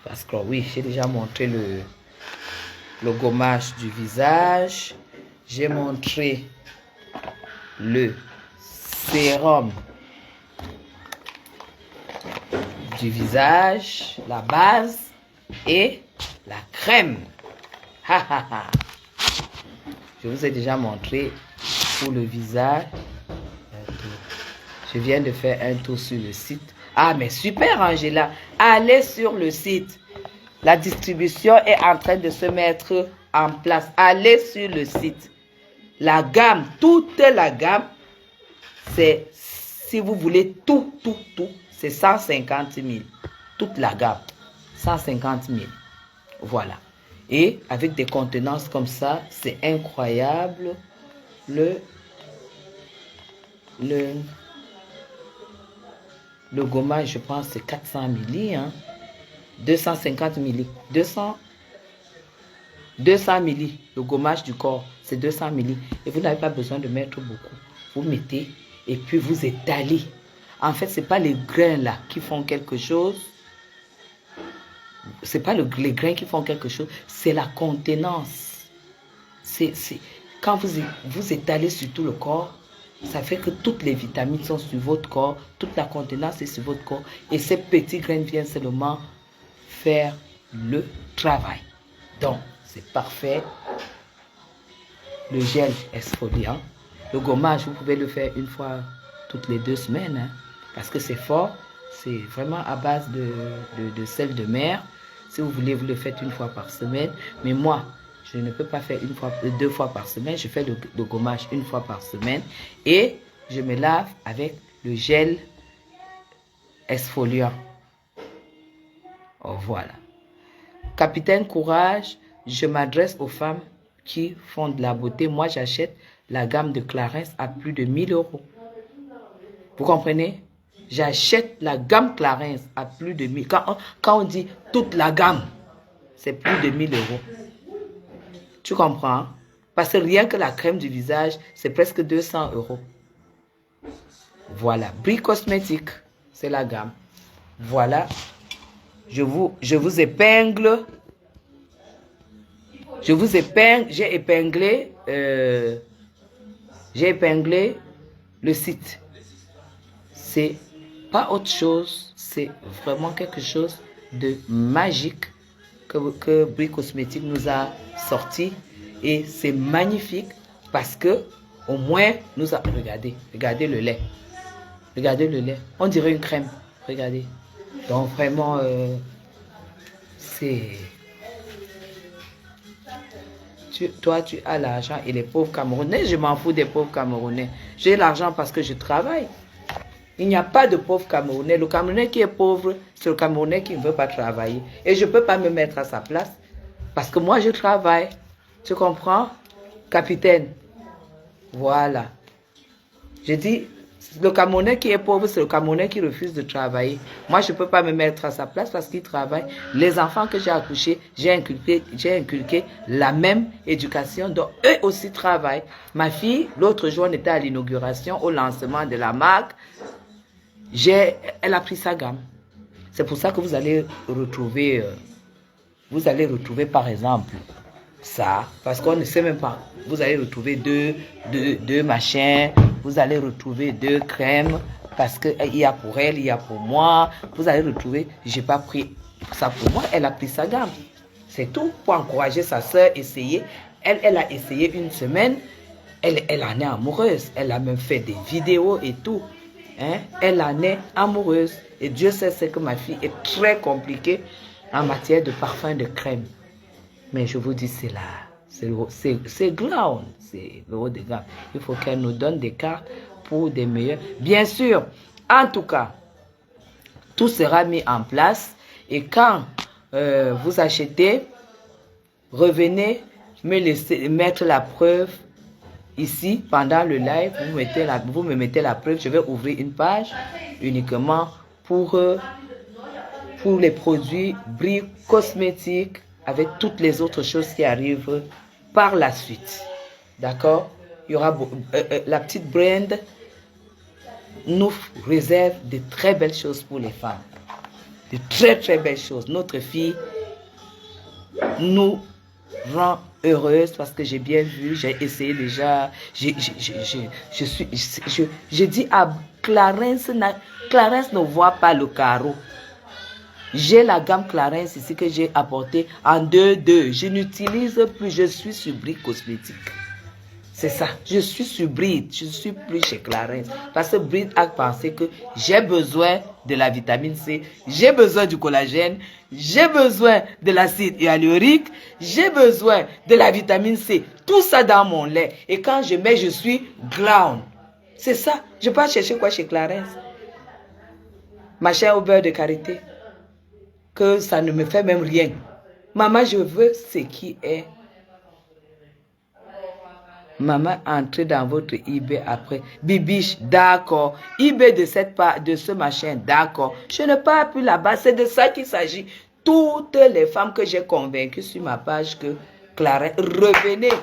Face scrub, oui, j'ai déjà montré le gommage du visage. J'ai montré le sérum du visage, la base et la crème. Je vous ai déjà montré pour le visage. Je viens de faire un tour sur le site. Ah, mais super, Angela. Allez sur le site. La distribution est en train de se mettre en place. Allez sur le site. La gamme, toute la gamme, c'est, si vous voulez tout, c'est 150 000. Toute la gamme, 150 000. Voilà. Et avec des contenances comme ça, c'est incroyable. Le gommage, je pense, c'est 400 milli, hein. 250 milli. 200 milli. Le gommage du corps, c'est 200 milli. Et vous n'avez pas besoin de mettre beaucoup. Vous mettez et puis vous étalez. En fait, ce n'est pas les grains là qui font quelque chose. Ce n'est pas les grains qui font quelque chose. C'est la contenance. Quand vous étalez sur tout le corps, ça fait que toutes les vitamines sont sur votre corps. Toute la contenance est sur votre corps. Et ces petits grains viennent seulement faire le travail. Donc, c'est parfait. Le gel exfoliant. Le gommage, vous pouvez le faire une fois toutes les 2 semaines. Hein, parce que c'est fort. C'est vraiment à base de sel de mer. Si vous voulez, vous le faites une fois par semaine. Mais moi, je ne peux pas faire 2 fois par semaine. Je fais le gommage une fois par semaine. Et je me lave avec le gel exfoliant. Oh, voilà. Capitaine Courage, je m'adresse aux femmes qui font de la beauté. Moi, j'achète la gamme de Clarins à plus de 1 000 €. Vous comprenez? J'achète la gamme Clarins à plus de 1000. Quand on dit toute la gamme, c'est plus de 1 000 €. Tu comprends? Parce que rien que la crème du visage, c'est presque 200 €. Voilà. Brie cosmétique, c'est la gamme. Voilà. Je vous épingle. J'ai épinglé le site. C'est pas autre chose, c'est vraiment quelque chose de magique que Brie Cosmétique nous a sorti. Et c'est magnifique parce que au moins nous a... Regardez le lait. Regardez le lait. On dirait une crème. Regardez. Donc vraiment, c'est... Toi, tu as l'argent et les pauvres Camerounais, je m'en fous des pauvres Camerounais. J'ai l'argent parce que je travaille. Il n'y a pas de pauvre Camerounais. Le Camerounais qui est pauvre, c'est le Camerounais qui ne veut pas travailler. Et je ne peux pas me mettre à sa place parce que moi, je travaille. Tu comprends, capitaine? Voilà. Je dis, le Camerounais qui est pauvre, c'est le Camerounais qui refuse de travailler. Moi, je ne peux pas me mettre à sa place parce qu'il travaille. Les enfants que j'ai accouchés, j'ai inculqué la même éducation. Donc, eux aussi travaillent. Ma fille, l'autre jour, on était à l'inauguration, au lancement de la marque. Elle a pris sa gamme. C'est pour ça que vous allez retrouver par exemple, ça, parce qu'on ne sait même pas. Vous allez retrouver deux machins, vous allez retrouver 2 crèmes, parce qu'il y a pour elle, il y a pour moi. Vous allez retrouver, j'ai pas pris ça pour moi, elle a pris sa gamme. C'est tout pour encourager sa soeur à essayer. Elle a essayé une semaine, elle en est amoureuse. Elle a même fait des vidéos et tout. Hein? Elle en est amoureuse. Et Dieu sait que ma fille est très compliquée en matière de parfum de crème. Mais je vous dis, c'est là. C'est Glown. C'est le haut de gamme. Il faut qu'elle nous donne des cartes pour des meilleurs. Bien sûr, en tout cas, tout sera mis en place. Et quand vous achetez, revenez me laisser mettre la preuve ici pendant le live. Vous me mettez la preuve. Je vais ouvrir une page uniquement pour les produits Brie Cosmétique avec toutes les autres choses qui arrivent par la suite. D'accord? Il y aura la petite Brand nous réserve de très belles choses pour les femmes. De très très belles choses. Notre fille nous rend heureuse parce que j'ai bien vu, j'ai essayé déjà. J'ai dit à Clarence, Clarence ne voit pas le carreau. J'ai la gamme Clarence ici que j'ai apportée en 2-2. Je n'utilise plus, je suis sur Brie Cosmétique. C'est ça, je suis sur Brie, je ne suis plus chez Clarence. Parce que Brie a pensé que j'ai besoin de la vitamine C, j'ai besoin du collagène, j'ai besoin de l'acide hyaluronique, j'ai besoin de la vitamine C. Tout ça dans mon lait. Et quand je mets, je suis glow. C'est ça, je peux chercher quoi chez Clarence? Machin au beurre de karité. Que ça ne me fait même rien. Maman, je veux ce qui est. Maman, entrez dans votre eBay après. Bibiche, d'accord. eBay de cette part, de ce machin, d'accord. Je ne pars plus là-bas. C'est de ça qu'il s'agit. Toutes les femmes que j'ai convaincues sur ma page que Clarence, revenez.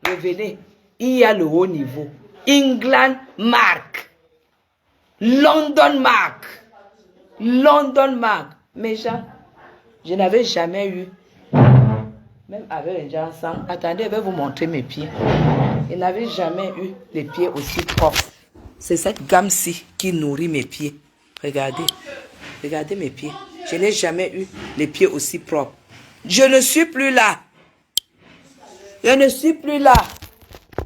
Revenez. Il y a le haut niveau. England Mark. London Mark. London Mark. Mes gens, je n'avais jamais eu, même avec un gens sans, attendez, je vais vous montrer mes pieds. Je n'avais jamais eu les pieds aussi propres. C'est cette gamme-ci qui nourrit mes pieds. Regardez, regardez mes pieds. Je n'ai jamais eu les pieds aussi propres. Je ne suis plus là. Je ne suis plus là.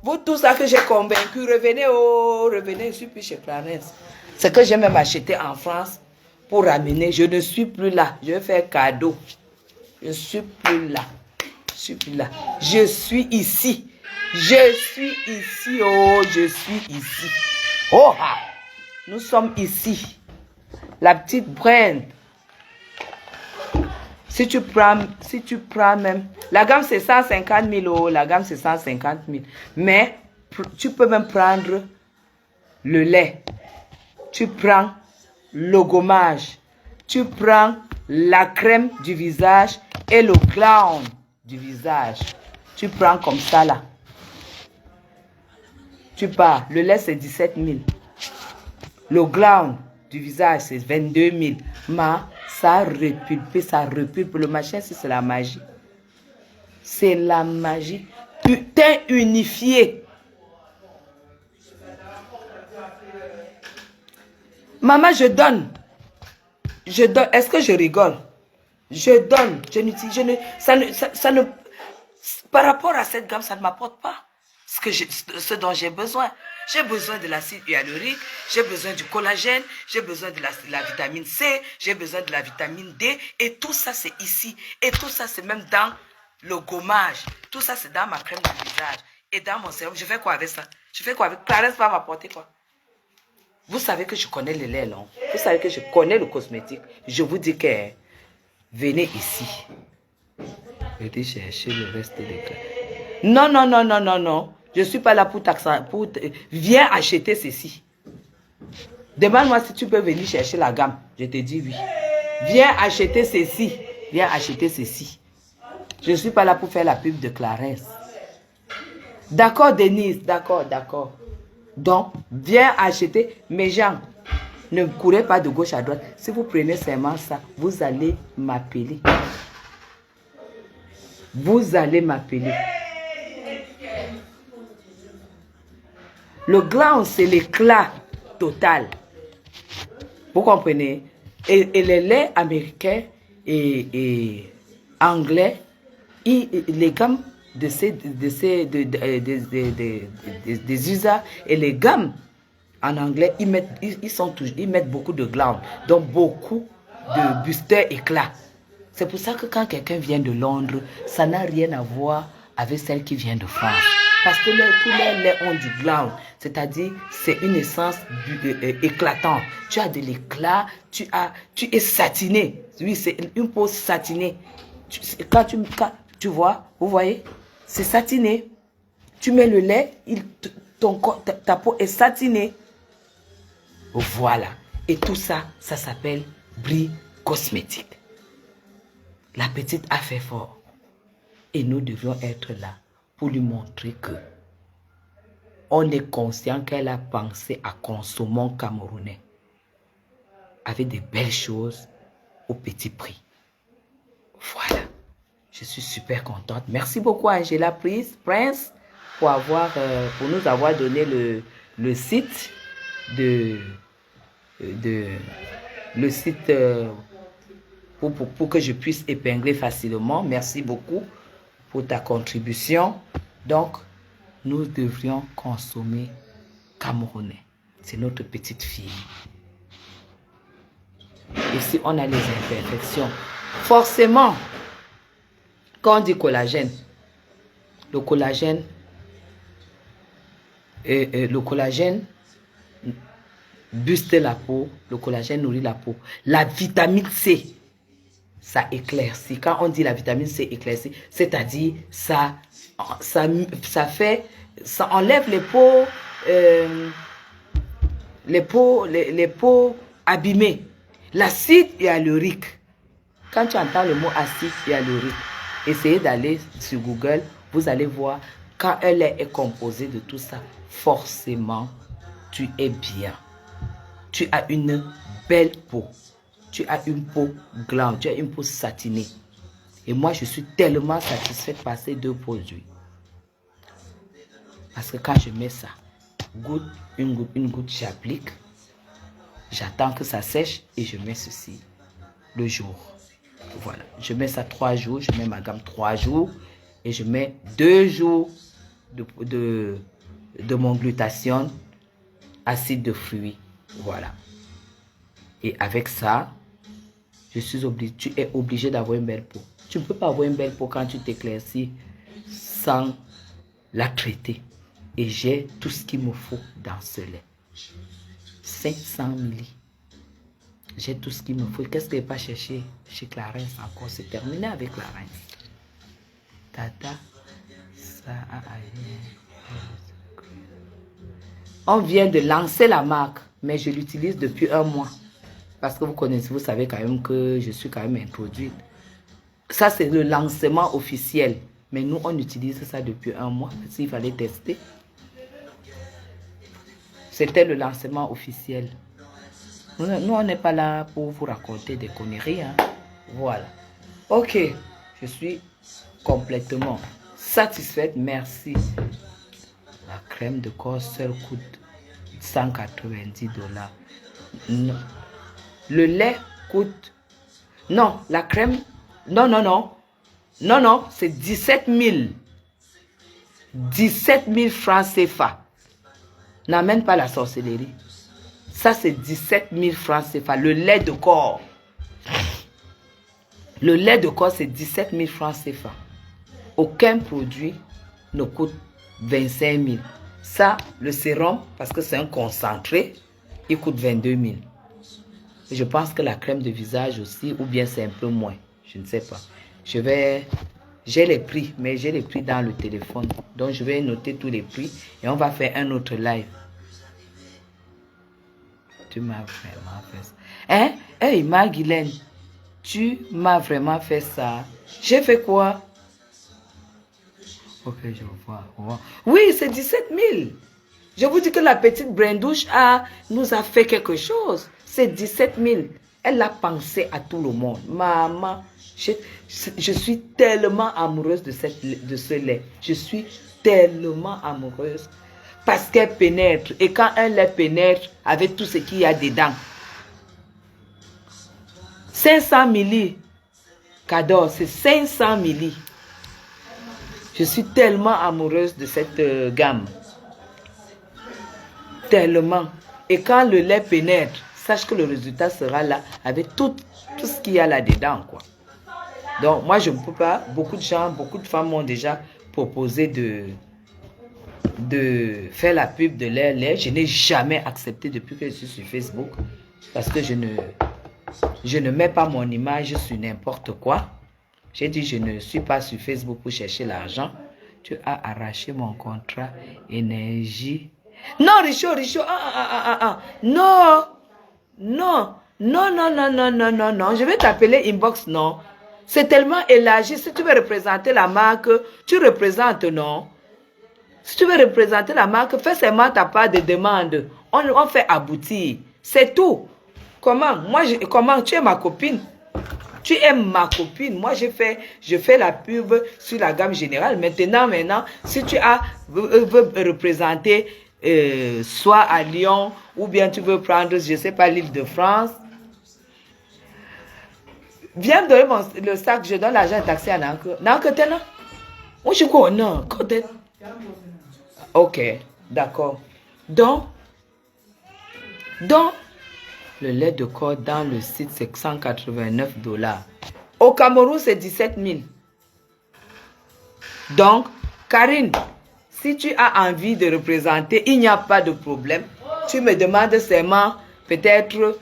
Vous, tout ça que j'ai convaincu, revenez, oh, revenez, je ne suis plus chez Clarence. C'est que j'ai même acheté en France. Pour ramener, je ne suis plus là. Je vais faire cadeau. Je ne suis plus là. Je suis plus là. Je suis ici. Je suis ici. Oh, je suis ici. Oh, ah. Nous sommes ici. La petite Brand. Si tu prends même. La gamme c'est 150 000 euros. La gamme c'est 150 000. Mais tu peux même prendre le lait. Tu prends le gommage, tu prends la crème du visage et le glow du visage. Tu prends comme ça là. Tu pars. Le lait c'est 17 000. Le glow du visage c'est 22 000. Mais ça repulpe, ça repulpe. Le machin c'est la magie. C'est la magie. Putain unifié. Maman, je donne. Je donne. Est-ce que je rigole? Je donne. Je n'utilise. Ça ne. Par rapport à cette gamme, ça ne m'apporte pas ce dont j'ai besoin. J'ai besoin de l'acide hyaluronique, j'ai besoin du collagène, j'ai besoin de la vitamine C, j'ai besoin de la vitamine D. Et tout ça, c'est ici. Et tout ça, c'est même dans le gommage. Tout ça, c'est dans ma crème de visage. Et dans mon sérum. Je fais quoi avec ça? Je fais quoi avec? Clarence va m'apporter quoi? Vous savez que je connais le lait long. Vous savez que je connais le cosmétique. Je vous dis que venez ici. Venez chercher le reste des clés. Non, non, non, non, non, non. Je ne suis pas là pour taxer. Viens acheter ceci. Demande-moi si tu peux venir chercher la gamme. Je te dis oui. Viens acheter ceci. Viens acheter ceci. Je ne suis pas là pour faire la pub de Clarence. D'accord, Denise. D'accord, d'accord. Donc, viens acheter. Mes gens, ne courez pas de gauche à droite. Si vous prenez seulement ça, vous allez m'appeler. Vous allez m'appeler. Le glow, c'est l'éclat total. Vous comprenez? Et les laits américains et anglais, les gammes des USA et les gammes en anglais, ils mettent beaucoup de glandes, donc beaucoup de booster éclat. C'est pour ça que quand quelqu'un vient de Londres, ça n'a rien à voir avec celle qui vient de France. Parce que tous les laits ont du gland, c'est-à-dire c'est une essence éclatante. Tu as de l'éclat, tu es satiné. Oui, c'est une peau satinée. Quand tu vois, vous voyez, c'est satiné. Tu mets le lait, ta peau est satinée. Voilà. Et tout ça, ça s'appelle Brie Cosmétique. La petite a fait fort. Et nous devions être là pour lui montrer que on est conscient qu'elle a pensé à consommer camerounais avec des belles choses au petit prix. Voilà. Je suis super contente. Merci beaucoup Angela Prince pour nous avoir donné le site pour que je puisse épingler facilement. Merci beaucoup pour ta contribution. Donc, nous devrions consommer camerounais. C'est notre petite fille. Et si on a les imperfections, forcément, quand on dit collagène, le collagène buste la peau, le collagène nourrit la peau. La vitamine C, ça éclaircit. Quand on dit la vitamine C éclaircit, c'est-à-dire ça enlève les peaux abîmées. L'acide hyaluronique. Quand tu entends le mot acide hyaluronique, essayez d'aller sur Google, vous allez voir quand elle est composée de tout ça, forcément, tu es bien. Tu as une belle peau. Tu as une peau gland, tu as une peau satinée. Et moi, je suis tellement satisfaite par ces deux produits. Parce que quand je mets ça, une goutte, j'applique. J'attends que ça sèche et je mets ceci le jour. Voilà, je mets ça 3 jours, je mets ma gamme 3 jours et je mets 2 jours de mon glutathione, acide de fruits. Voilà. Et avec ça, tu es obligé d'avoir une belle peau. Tu ne peux pas avoir une belle peau quand tu t'éclaircis sans la traiter. Et j'ai tout ce qu'il me faut dans ce lait. 500 ml. J'ai tout ce qu'il me faut. Qu'est-ce que je n'ai pas cherché chez Clarins encore? C'est terminé avec Clarins. Tata, ça a allé. On vient de lancer la marque, mais je l'utilise depuis 1 mois. Parce que vous savez quand même que je suis quand même introduite. Ça, c'est le lancement officiel. Mais nous, on utilise ça depuis 1 mois. S'il fallait tester. C'était le lancement officiel. Nous, on n'est pas là pour vous raconter des conneries. Hein. Voilà. Ok. Je suis complètement satisfaite. Merci. La crème de corps seule coûte 190 $. Non. Le lait coûte... Non, la crème... Non, non, non. Non, non, c'est 17 000. 17 000 francs CFA. N'amène pas la sorcellerie. Ça, c'est 17 000 francs CFA. Le lait de corps. Le lait de corps, c'est 17 000 francs CFA. Aucun produit ne coûte 25 000. Ça, le sérum, parce que c'est un concentré, il coûte 22 000. Je pense que la crème de visage aussi, ou bien c'est un peu moins. Je ne sais pas. J'ai les prix, mais j'ai les prix dans le téléphone. Donc, je vais noter tous les prix et on va faire un autre live. Tu m'as vraiment fait ça. Hein? Hey, Maguilène, tu m'as vraiment fait ça. J'ai fait quoi? Ok, je vois. Oui, c'est 17 000. Je vous dis que la petite Brindouche nous a fait quelque chose. C'est 17 000. Elle a pensé à tout le monde. Maman, je suis tellement amoureuse de ce lait. Je suis tellement amoureuse. Parce qu'elle pénètre. Et quand un lait pénètre avec tout ce qu'il y a dedans. 500 ml. Cadeau, c'est 500 ml. Je suis tellement amoureuse de cette gamme. Tellement. Et quand le lait pénètre, sache que le résultat sera là avec tout ce qu'il y a là-dedans, quoi. Donc, moi, je ne peux pas. Beaucoup de gens, beaucoup de femmes m'ont déjà proposé de faire la pub de leur lait. Je n'ai jamais accepté depuis que je suis sur Facebook. Parce que je ne mets pas mon image sur n'importe quoi. J'ai dit, je ne suis pas sur Facebook pour chercher l'argent. Tu as arraché mon contrat énergie. Non, Richaud. Non. Je vais t'appeler inbox, non. C'est tellement élargi. Si tu veux représenter la marque, tu représentes, non? Si tu veux représenter la marque, fais seulement ta part de demande. On fait aboutir. C'est tout. Comment? Comment? Tu es ma copine. Tu aimes ma copine. Moi, je fais la pub sur la gamme générale. Maintenant, si tu veux représenter soit à Lyon, ou bien tu veux prendre, je ne sais pas, l'île de France, viens me donner le sac, je donne l'argent taxi à Nanko. Nanko, t'es là? Moi, je crois, non. Ok, d'accord. Donc, le lait de corps dans le site, c'est $189. Au Cameroun, c'est 17 000. Donc, Karine, si tu as envie de représenter, il n'y a pas de problème. Tu me demandes seulement, peut-être,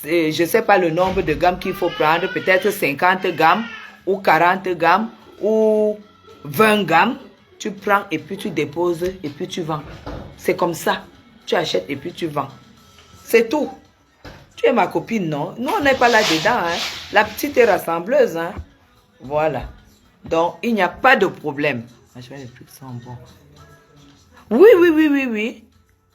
je ne sais pas le nombre de gammes qu'il faut prendre, peut-être 50 gammes, ou 40 gammes, ou 20 gammes. Tu prends et puis tu déposes et puis tu vends. C'est comme ça. Tu achètes et puis tu vends. C'est tout. Tu es ma copine, non? Nous, on n'est pas là-dedans. Hein? La petite est rassembleuse. Hein? Voilà. Donc, il n'y a pas de problème. Je vais les prix sont bons. Oui.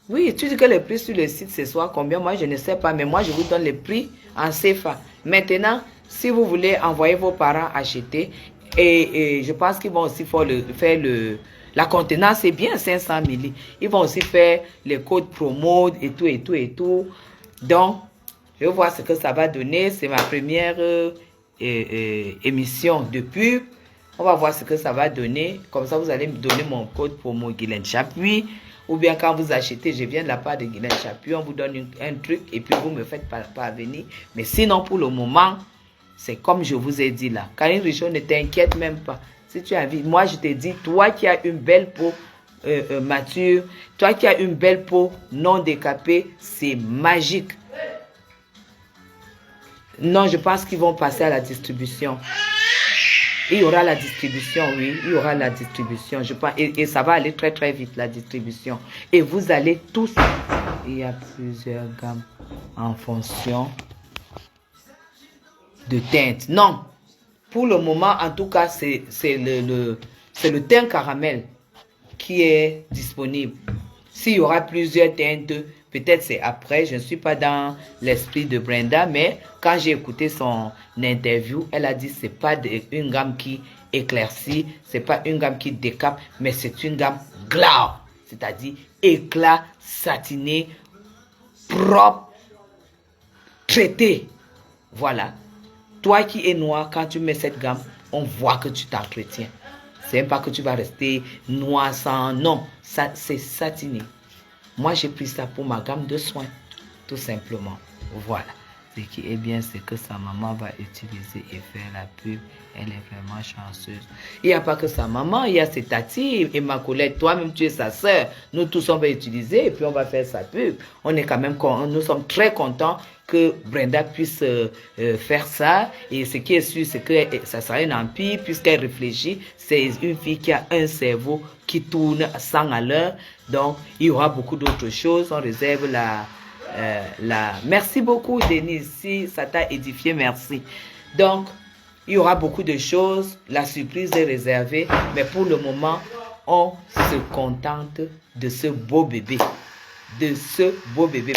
Oui, tu dis que les prix sur le site, c'est soit combien? Moi, je ne sais pas. Mais moi, je vous donne les prix en CFA. Maintenant, si vous voulez envoyer vos parents acheter, et je pense qu'ils vont aussi faire la contenance, c'est bien 500 ml. Ils vont aussi faire les codes promo et tout. Donc, je vais voir ce que ça va donner. C'est ma première émission de pub. On va voir ce que ça va donner. Comme ça, vous allez me donner mon code promo Guylaine Chapuis. Ou bien quand vous achetez, je viens de la part de Guylaine Chapuis, on vous donne un truc et puis vous me faites parvenir. Mais sinon, pour le moment, c'est comme je vous ai dit là. Karine Richaud, ne t'inquiète même pas. Si tu as envie, moi je te dis, toi qui as une belle peau mature, toi qui as une belle peau non décapée, c'est magique. Non, je pense qu'ils vont passer à la distribution. Il y aura la distribution, oui, il y aura la distribution. Je pense, et ça va aller très très vite, la distribution. Et vous allez tous... Il y a plusieurs gammes en fonction de teinte. Non, pour le moment, en tout cas, c'est le teint caramel qui est disponible. S'il y aura plusieurs teintes, peut-être c'est après. Je ne suis pas dans l'esprit de Brenda, mais quand j'ai écouté son interview, elle a dit que ce n'est pas une gamme qui éclaircit, ce n'est pas une gamme qui décape, mais c'est une gamme glow, c'est-à-dire éclat, satiné, propre, traité. Voilà. Toi qui es noir, quand tu mets cette gamme, on voit que tu t'entretiens. C'est même pas que tu vas rester noir sans... Non, ça c'est satiné. Moi, j'ai pris ça pour ma gamme de soins, tout simplement. Voilà. Ce qui est bien, c'est que sa maman va utiliser et faire la pub. Elle est vraiment chanceuse. Il n'y a pas que sa maman, il y a ses tatis et ma collègue. Toi-même, tu es sa soeur. Nous tous, on va utiliser et puis on va faire sa pub. On est quand même, nous sommes très contents que Brenda puisse faire ça. Et ce qui est sûr, c'est que ça sera un empire puisqu'elle réfléchit. C'est une fille qui a un cerveau qui tourne à 100 à l'heure. Donc, il y aura beaucoup d'autres choses. On réserve Merci beaucoup, Denise. Si ça t'a édifié, merci. Donc, il y aura beaucoup de choses. La surprise est réservée. Mais pour le moment, on se contente de ce beau bébé.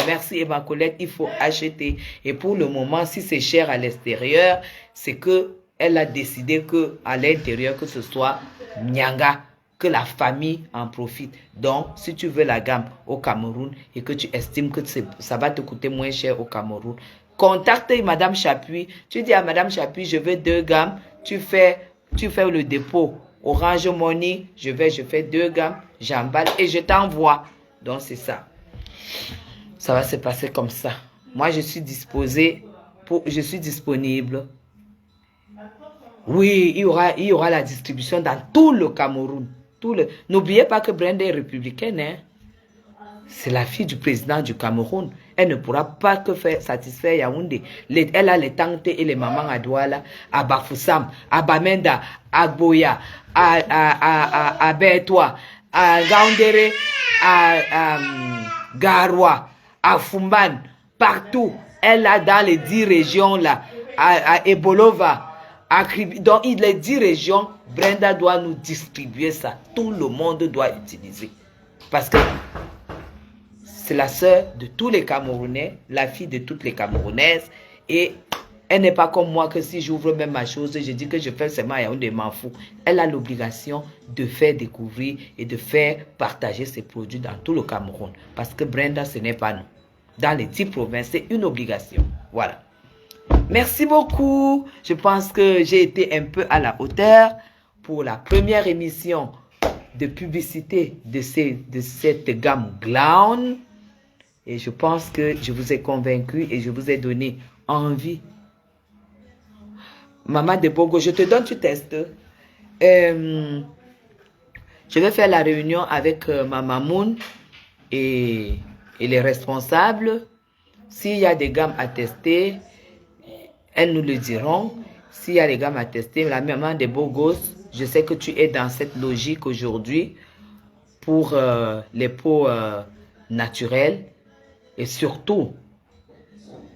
Merci, Emma Colette. Il faut acheter. Et pour le moment, si c'est cher à l'extérieur, c'est que elle a décidé que à l'intérieur, que ce soit Nyanga, que la famille en profite. Donc, si tu veux la gamme au Cameroun et que tu estimes que ça va te coûter moins cher au Cameroun, contacte Madame Chapuis. Tu dis à Madame Chapuis, je veux 2 gammes. Tu fais le dépôt Orange Money. Je fais 2 gammes. J'emballe et je t'envoie. Donc, c'est ça. Ça va se passer comme ça. Moi, je suis disponible. Oui, il y aura la distribution dans tout le Cameroun. N'oubliez pas que Brenda est républicaine. Hein? C'est la fille du président du Cameroun. Elle ne pourra pas que satisfaire Yaoundé. Elle a les tantes et les mamans à Douala, à Bafoussam, à Bamenda, à Boya, à Bertois, à Gaoundéré, à Garoua, à Fumban, partout. Elle a dans les 10 régions là, à Ebolova, Dans les 10 régions, Brenda doit nous distribuer ça. Tout le monde doit utiliser. Parce que c'est la sœur de tous les Camerounais, la fille de toutes les Camerounaises. Et elle n'est pas comme moi que si j'ouvre même ma chose, je dis que je fais seulement à Yaoundé, m'en fous. Elle a l'obligation de faire découvrir et de faire partager ses produits dans tout le Cameroun. Parce que Brenda, ce n'est pas nous. Dans les 10 provinces, c'est une obligation. Voilà. Merci beaucoup. Je pense que j'ai été un peu à la hauteur pour la première émission de publicité de cette gamme Glown. Et je pense que je vous ai convaincu et je vous ai donné envie. Maman de Bogo, je te donne, tu testes. Je vais faire la réunion avec Maman Moon et les responsables. S'il y a des gammes à tester, elles nous le diront. S'il y a des gammes à tester, la maman des beaux gosses, je sais que tu es dans cette logique aujourd'hui pour les peaux naturelles. Et surtout,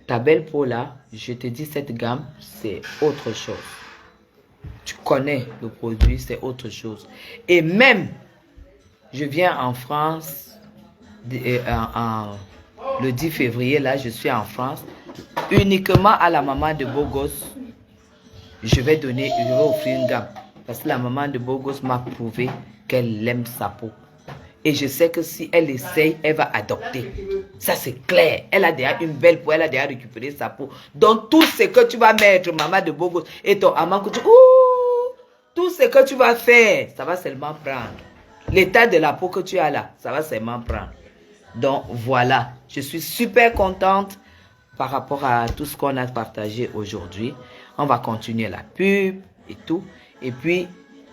ta belle peau là, je te dis, cette gamme, c'est autre chose. Tu connais le produit, c'est autre chose. Et même, je viens en France, le 10 février, là, je suis en France, uniquement à la maman de Bogos, je vais offrir une gamme. Parce que la maman de Bogos m'a prouvé qu'elle aime sa peau. Et je sais que si elle essaye, elle va adopter. Ça, c'est clair. Elle a déjà une belle peau, elle a déjà récupéré sa peau. Donc, tout ce que tu vas mettre, maman de Bogos, et ton amant, tout ce que tu vas faire, ça va seulement prendre. L'état de la peau que tu as là, ça va seulement prendre. Donc, voilà. Je suis super contente par rapport à tout ce qu'on a partagé aujourd'hui. On va continuer la pub et tout. Et puis,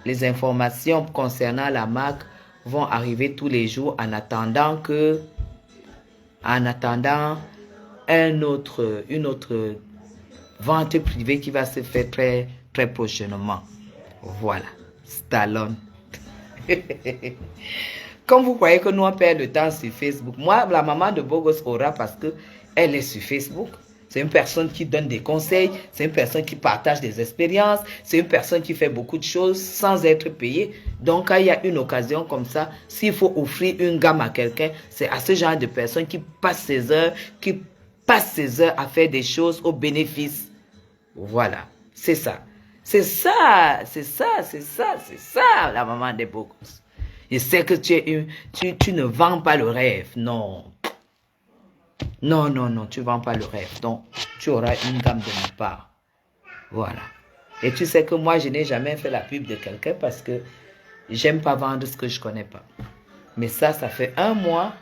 les informations concernant la marque vont arriver tous les jours en attendant une autre vente privée qui va se faire très, très prochainement. Voilà. Stallone. Comme vous croyez que nous on perd le temps sur Facebook, moi, la maman de Bogos aura parce qu'elle est sur Facebook. C'est une personne qui donne des conseils, c'est une personne qui partage des expériences, c'est une personne qui fait beaucoup de choses sans être payée. Donc, quand il y a une occasion comme ça, s'il faut offrir une gamme à quelqu'un, c'est à ce genre de personne qui passe ses heures à faire des choses au bénéfice. Voilà, c'est ça. C'est ça, la maman des Bogos. Je sais que tu ne vends pas le rêve, non. Non, tu ne vends pas le rêve. Donc, tu auras une gamme de ma part. Voilà. Et tu sais que moi, je n'ai jamais fait la pub de quelqu'un parce que j'aime pas vendre ce que je ne connais pas. Mais ça fait 1 mois.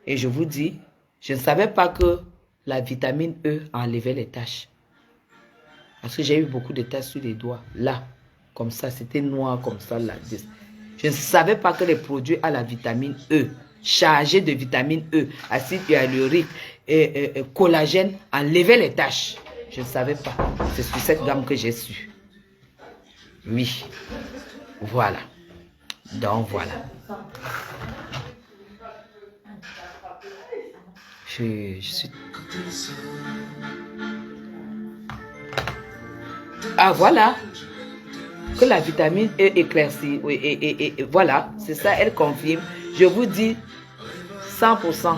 Et je vous dis, je ne savais pas que la vitamine E enlevait les taches. Parce que j'ai eu beaucoup de taches sur les doigts. Là, comme ça, c'était noir comme ça. Là. Je ne savais pas que les produits à la vitamine E, chargés de vitamine E, acide hyaluronique et collagène, enlevaient les taches. Je ne savais pas. C'est sur cette gamme que j'ai su. Oui. Voilà. Donc, voilà. Je suis... Ah, voilà. Que la vitamine E éclaircie. Oui, et voilà. C'est ça, elle confirme. Je vous dis 100%.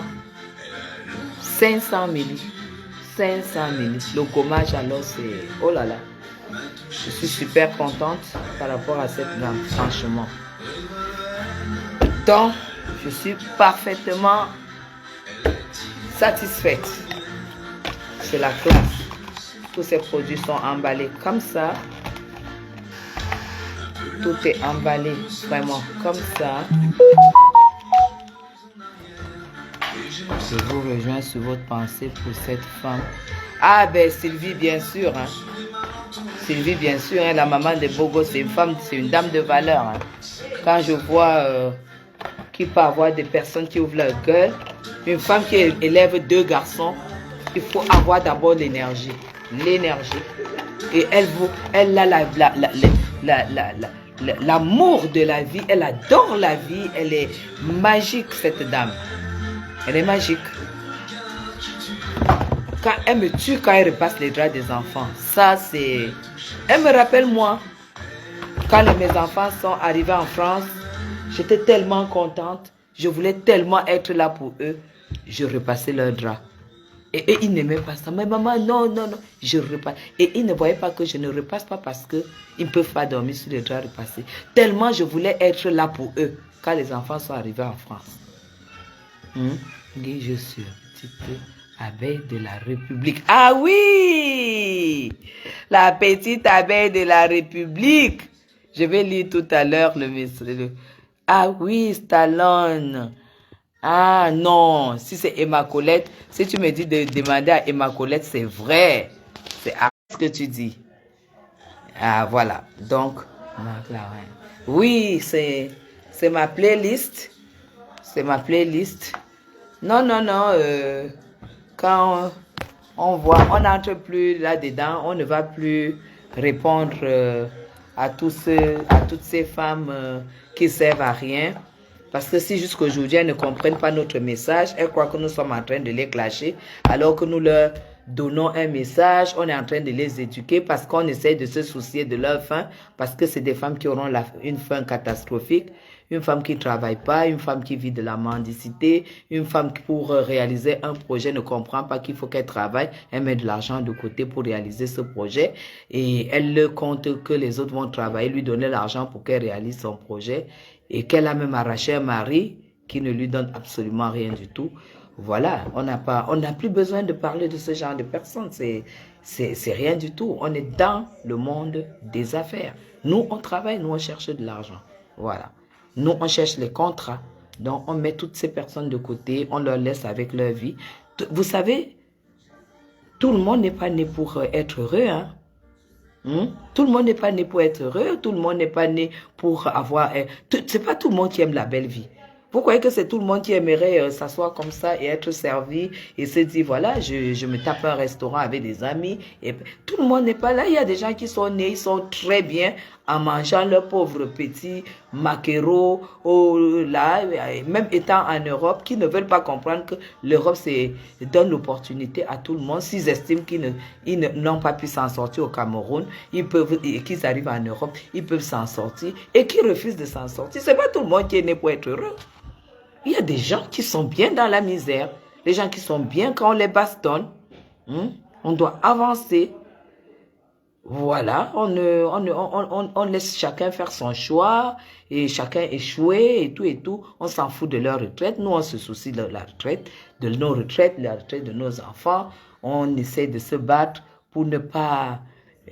500 ml. 500 ml. Le gommage, alors, c'est... Oh là là. Je suis super contente par rapport à cette gamme, franchement. Donc, je suis parfaitement satisfaite. C'est la classe. Tous ces produits sont emballés comme ça. Tout est emballé vraiment comme ça. Je vous rejoins sur votre pensée pour cette femme. Ah ben Sylvie, bien sûr. Hein. Sylvie, bien sûr, hein, la maman de Bogo, c'est une femme, c'est une dame de valeur. Hein. Quand je vois qu'il peut avoir des personnes qui ouvrent leur gueule, une femme qui élève 2 garçons, il faut avoir d'abord l'énergie. L'énergie. Et elle a l'amour de la vie, elle adore la vie, elle est magique, cette dame. Elle est magique. Quand elle me tue quand elle repasse les draps des enfants. Ça, c'est... Elle me rappelle, moi, quand mes enfants sont arrivés en France, j'étais tellement contente. Je voulais tellement être là pour eux. Je repassais leurs draps. Et eux, ils n'aimaient pas ça. Mais maman, non, non, non, je repasse. Et ils ne voyaient pas que je ne repasse pas parce qu'ils ne peuvent pas dormir sur les draps repassés. Tellement je voulais être là pour eux quand les enfants sont arrivés en France. Je suis un petit peu abeille de la République. Ah oui! La petite abeille de la République. Je vais lire tout à l'heure le message. Ah oui, Stallone. Ah non, si c'est Emma Colette, si tu me dis de demander à Emma Colette, c'est vrai. C'est ce que tu dis. Ah voilà, donc, oui, c'est ma playlist. C'est ma playlist. Non, non, non, quand on voit, on n'entre plus là-dedans, on ne va plus répondre à toutes ces femmes qui servent à rien. Parce que si jusqu'aujourd'hui, elles ne comprennent pas notre message, elles croient que nous sommes en train de les clasher, alors que nous leur donnons un message, on est en train de les éduquer parce qu'on essaie de se soucier de leur fin, parce que c'est des femmes qui auront une fin catastrophique, une femme qui ne travaille pas, une femme qui vit de la mendicité, une femme qui pour réaliser un projet ne comprend pas qu'il faut qu'elle travaille, elle met de l'argent de côté pour réaliser ce projet et elle compte que les autres vont travailler, lui donner l'argent pour qu'elle réalise son projet. Et qu'elle a même arraché un mari qui ne lui donne absolument rien du tout. Voilà, on n'a plus besoin de parler de ce genre de personnes. C'est rien du tout. On est dans le monde des affaires. Nous, on travaille, nous, on cherche de l'argent. Voilà. Nous, on cherche les contrats. Donc, on met toutes ces personnes de côté, on leur laisse avec leur vie. Vous savez, tout le monde n'est pas né pour être heureux, hein. Tout le monde n'est pas né pour être heureux, tout le monde n'est pas né pour avoir... c'est pas tout le monde qui aime la belle vie. Vous croyez que c'est tout le monde qui aimerait s'asseoir comme ça et être servi et se dire, voilà, je me tape un restaurant avec des amis. Et tout le monde n'est pas là. Il y a des gens qui sont nés, ils sont très bien en mangeant leurs pauvres petits maquereaux, là, même étant en Europe, qui ne veulent pas comprendre que l'Europe donne l'opportunité à tout le monde. S'ils estiment qu'ils n'ont pas pu s'en sortir au Cameroun, qu'ils arrivent en Europe, ils peuvent s'en sortir et qui refusent de s'en sortir. C'est pas tout le monde qui est né pour être heureux. Il y a des gens qui sont bien dans la misère, les gens qui sont bien quand on les bastonne. On doit avancer. Voilà, on laisse chacun faire son choix et chacun échouer et tout. On s'en fout de leur retraite. Nous, on se soucie de la retraite, de nos retraites, la retraite de nos enfants. On essaie de se battre pour ne pas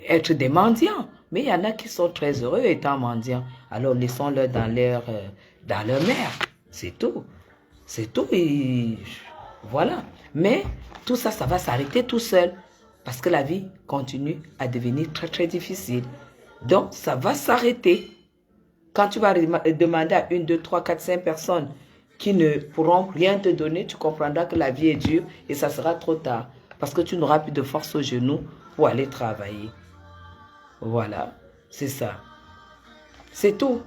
être des mendiants. Mais il y en a qui sont très heureux étant mendiants. Alors, laissons-leur dans leur mer. C'est tout. C'est tout. Et voilà. Mais tout ça, ça va s'arrêter tout seul. Parce que la vie continue à devenir très, très difficile. Donc, ça va s'arrêter. Quand tu vas demander à 1, 2, 3, 4, 5 personnes qui ne pourront rien te donner, tu comprendras que la vie est dure et ça sera trop tard. Parce que tu n'auras plus de force aux genoux pour aller travailler. Voilà, c'est ça. C'est tout.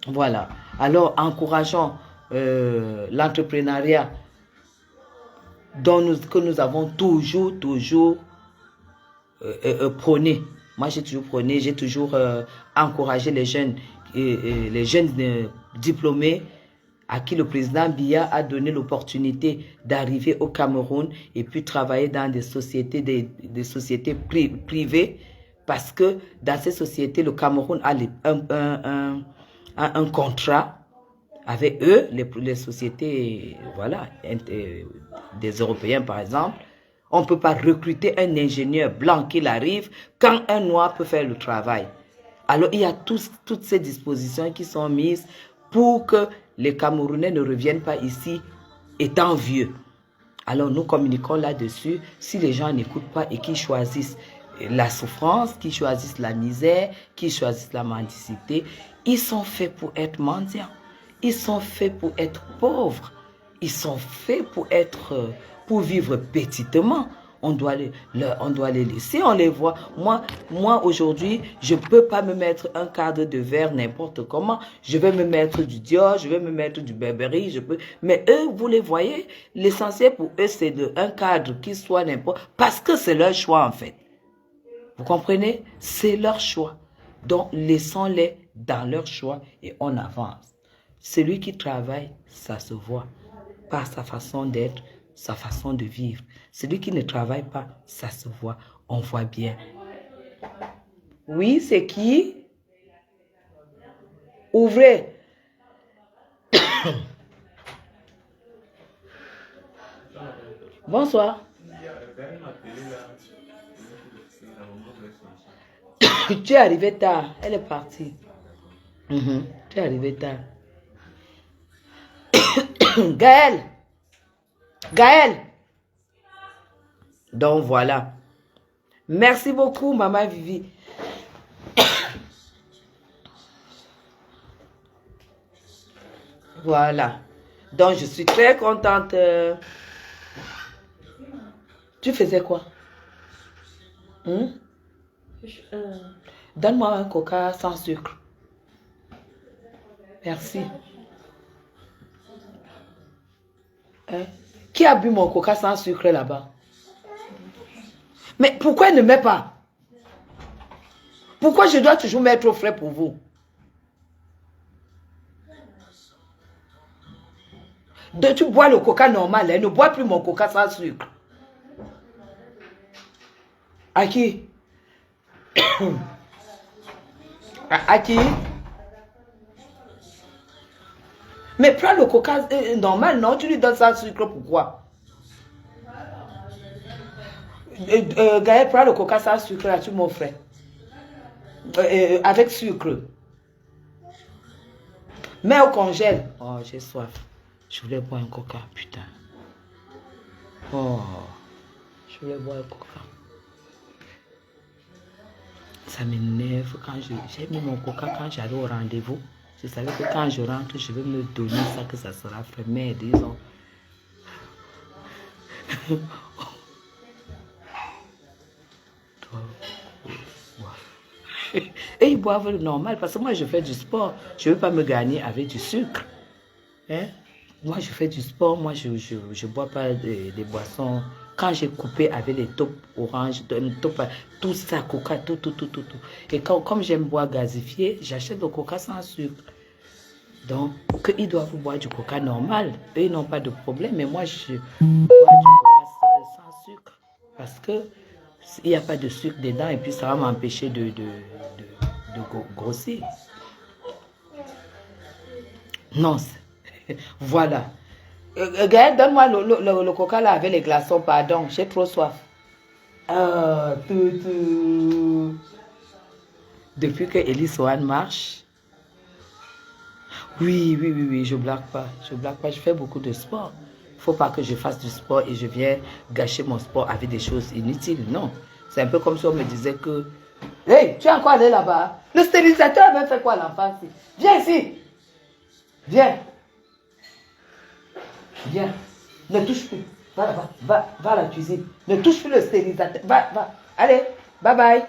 Voilà. Alors, encourageons l'entrepreneuriat que nous avons toujours prôné. Moi, j'ai toujours prôné, j'ai toujours encouragé les jeunes diplômés à qui le président Biya a donné l'opportunité d'arriver au Cameroun et puis travailler dans des sociétés, des sociétés privées, parce que dans ces sociétés, le Cameroun a un contrat avec eux, les sociétés, voilà, des Européens par exemple. On ne peut pas recruter un ingénieur blanc qui arrive quand un noir peut faire le travail. Alors il y a toutes ces dispositions qui sont mises pour que les Camerounais ne reviennent pas ici étant vieux. Alors nous communiquons là-dessus. Si les gens n'écoutent pas et qui choisissent la souffrance, qui choisissent la misère, qui choisissent la mendicité, ils sont faits pour être mendiants. Ils sont faits pour être pauvres. Ils sont faits pour vivre petitement. on doit les laisser, on les voit. Moi aujourd'hui, je ne peux pas me mettre un cadre de verre n'importe comment. Je vais me mettre du Dior, je vais me mettre du Burberry, mais eux, vous les voyez, l'essentiel pour eux, c'est un cadre qui soit n'importe, parce que c'est leur choix en fait. Vous comprenez? C'est leur choix. Donc, laissons-les dans leur choix et on avance. Celui qui travaille, ça se voit par sa façon d'être, sa façon de vivre. Celui qui ne travaille pas, ça se voit. On voit bien. Oui, c'est qui? Ouvrez. Bonsoir. Tu es arrivé tard. Elle est partie. Tu es arrivé tard. Gaël. Gaël. Donc voilà. Merci beaucoup, maman Vivi. Voilà. Donc je suis très contente. Tu faisais quoi? Donne-moi un coca sans sucre. Merci. Qui a bu mon coca sans sucre là-bas? Mais pourquoi il ne met pas? Pourquoi je dois toujours mettre au frais pour vous? Donc tu bois le coca normal, ne bois plus mon coca sans sucre. À qui? À qui? Mais prends le coca normal, non? Tu lui donnes sans sucre, pourquoi? Gaël, prends le coca sans sucre, là, tu m'offres. Avec sucre. Mets au congèle. Oh, j'ai soif. Je voulais boire un coca, putain. Oh, je voulais boire un coca. Ça m'énerve quand j'ai mis mon coca quand j'allais au rendez-vous. Je savais que quand je rentre, je vais me donner ça, que ça sera fait. Mais disons. Et ils boivent le normal parce que moi je fais du sport. Je ne veux pas me gagner avec du sucre. Hein? Moi je fais du sport, moi je ne bois pas des boissons. Quand j'ai coupé avec les taupes orange, tout ça, coca, tout. Et comme j'aime boire gazifié, j'achète le coca sans sucre. Donc, ils doivent boire du coca normal. Eux, ils n'ont pas de problème. Mais moi, je bois du coca sans sucre. Parce que il n'y a pas de sucre dedans et puis ça va m'empêcher de grossir. Non, voilà. Gaël, donne-moi le coca là avec les glaçons, pardon, j'ai trop soif. Depuis que Elise Ohan marche, oui, je blague pas, je fais beaucoup de sport. Il ne faut pas que je fasse du sport et je viens gâcher mon sport avec des choses inutiles, non. C'est un peu comme si on me disait que, hey, tu es encore allé là-bas? Le stérilisateur avait fait quoi à l'enfant? Viens ici, viens. Viens, ne touche plus. Va à la cuisine. Ne touche plus le stérilisateur. Va. Allez, bye.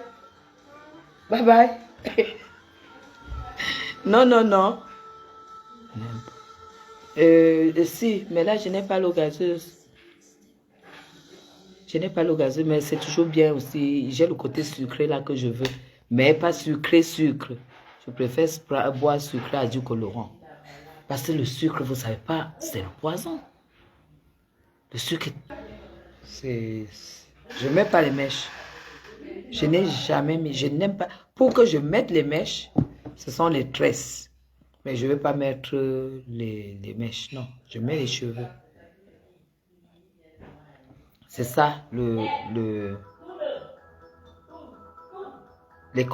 Non. Si, mais là, je n'ai pas l'eau gazeuse. Mais c'est toujours bien aussi. J'ai le côté sucré là que je veux. Mais pas sucré. Je préfère boire sucré à du colorant. Parce que le sucre, vous ne savez pas, c'est le poison. Le sucre, c'est... Je ne mets pas les mèches. Je n'ai jamais mis, je n'aime pas. Pour que je mette les mèches, ce sont les tresses. Mais je ne vais pas mettre les mèches, non. Je mets les cheveux. C'est ça, les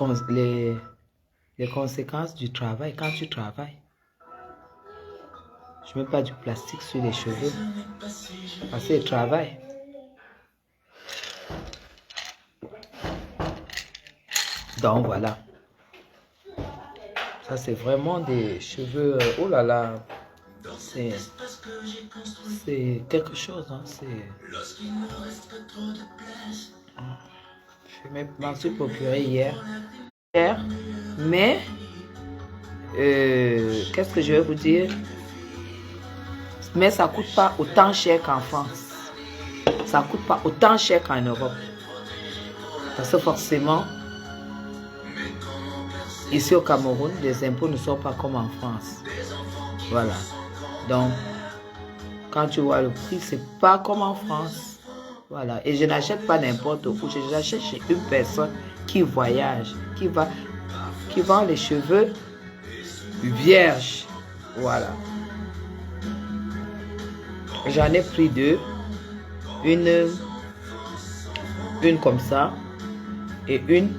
conséquences du travail quand tu travailles. Je ne mets pas du plastique sur les cheveux. Parce que je travaille. Donc voilà. Ça c'est vraiment des cheveux. Oh là là. C'est quelque chose. Hein, Je m'en suis procuré hier. Mais, qu'est-ce que je vais vous dire? Mais ça ne coûte pas autant cher qu'en France. Ça ne coûte pas autant cher qu'en Europe. Parce que forcément, ici au Cameroun, les impôts ne sont pas comme en France. Voilà. Donc, quand tu vois le prix, c'est pas comme en France. Voilà. Et je n'achète pas n'importe où. Je l'achète chez une personne qui voyage, qui vend les cheveux vierges. Voilà. J'en ai pris deux. Une comme ça et une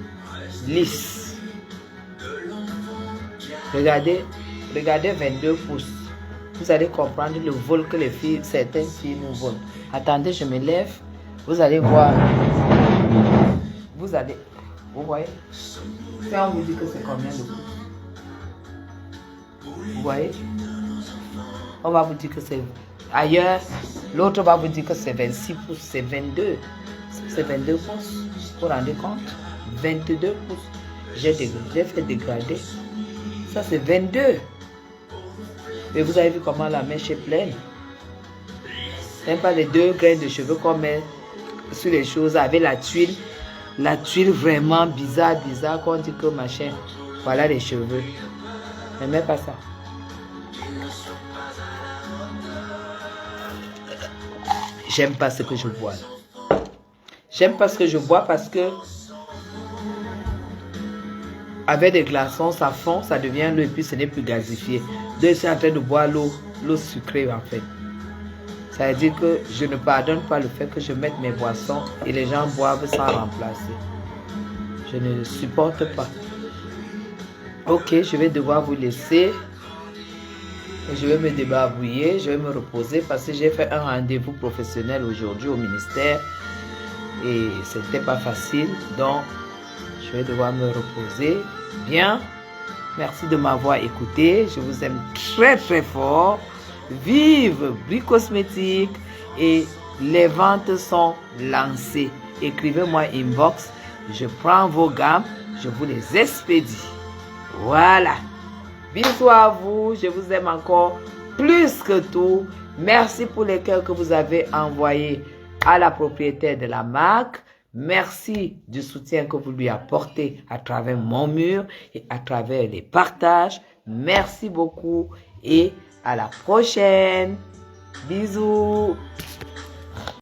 lisse. Regardez 22 pouces. Vous allez comprendre le vol que certaines filles nous volent. Attendez, je me lève. Vous allez voir. Vous voyez? Ça, on vous dit que c'est combien de pouces? Vous voyez? On va vous dire que c'est... Ailleurs, l'autre va vous dire que c'est 26 pouces, c'est 22. C'est 22 pouces. Vous vous rendez compte? 22 pouces. J'ai fait dégrader. Ça, c'est 22. Et vous avez vu comment la mèche est pleine. Même pas les 2 graines de cheveux qu'on met sur les choses avec la tuile. La tuile vraiment bizarre qu'on dit que machin. Voilà les cheveux. Ne mets pas ça. J'aime pas ce que je vois là. J'aime pas ce que je bois parce que avec des glaçons, ça fond, ça devient l'eau et puis ce n'est plus gazifié. Donc je suis en train de boire l'eau sucrée en fait. Ça veut dire que je ne pardonne pas le fait que je mette mes boissons et les gens boivent sans remplacer. Je ne supporte pas. Ok, je vais devoir vous laisser. Je vais me débarbouiller, je vais me reposer parce que j'ai fait un rendez-vous professionnel aujourd'hui au ministère et c'était pas facile, donc je vais devoir me reposer. Bien, merci de m'avoir écouté, je vous aime très très fort. Vive Brie Cosmétique et les ventes sont lancées. Écrivez-moi inbox, je prends vos gammes, je vous les expédie. Voilà. Bisous à vous, je vous aime encore plus que tout. Merci pour les cœurs que vous avez envoyés à la propriétaire de la marque. Merci du soutien que vous lui apportez à travers mon mur et à travers les partages. Merci beaucoup et à la prochaine. Bisous.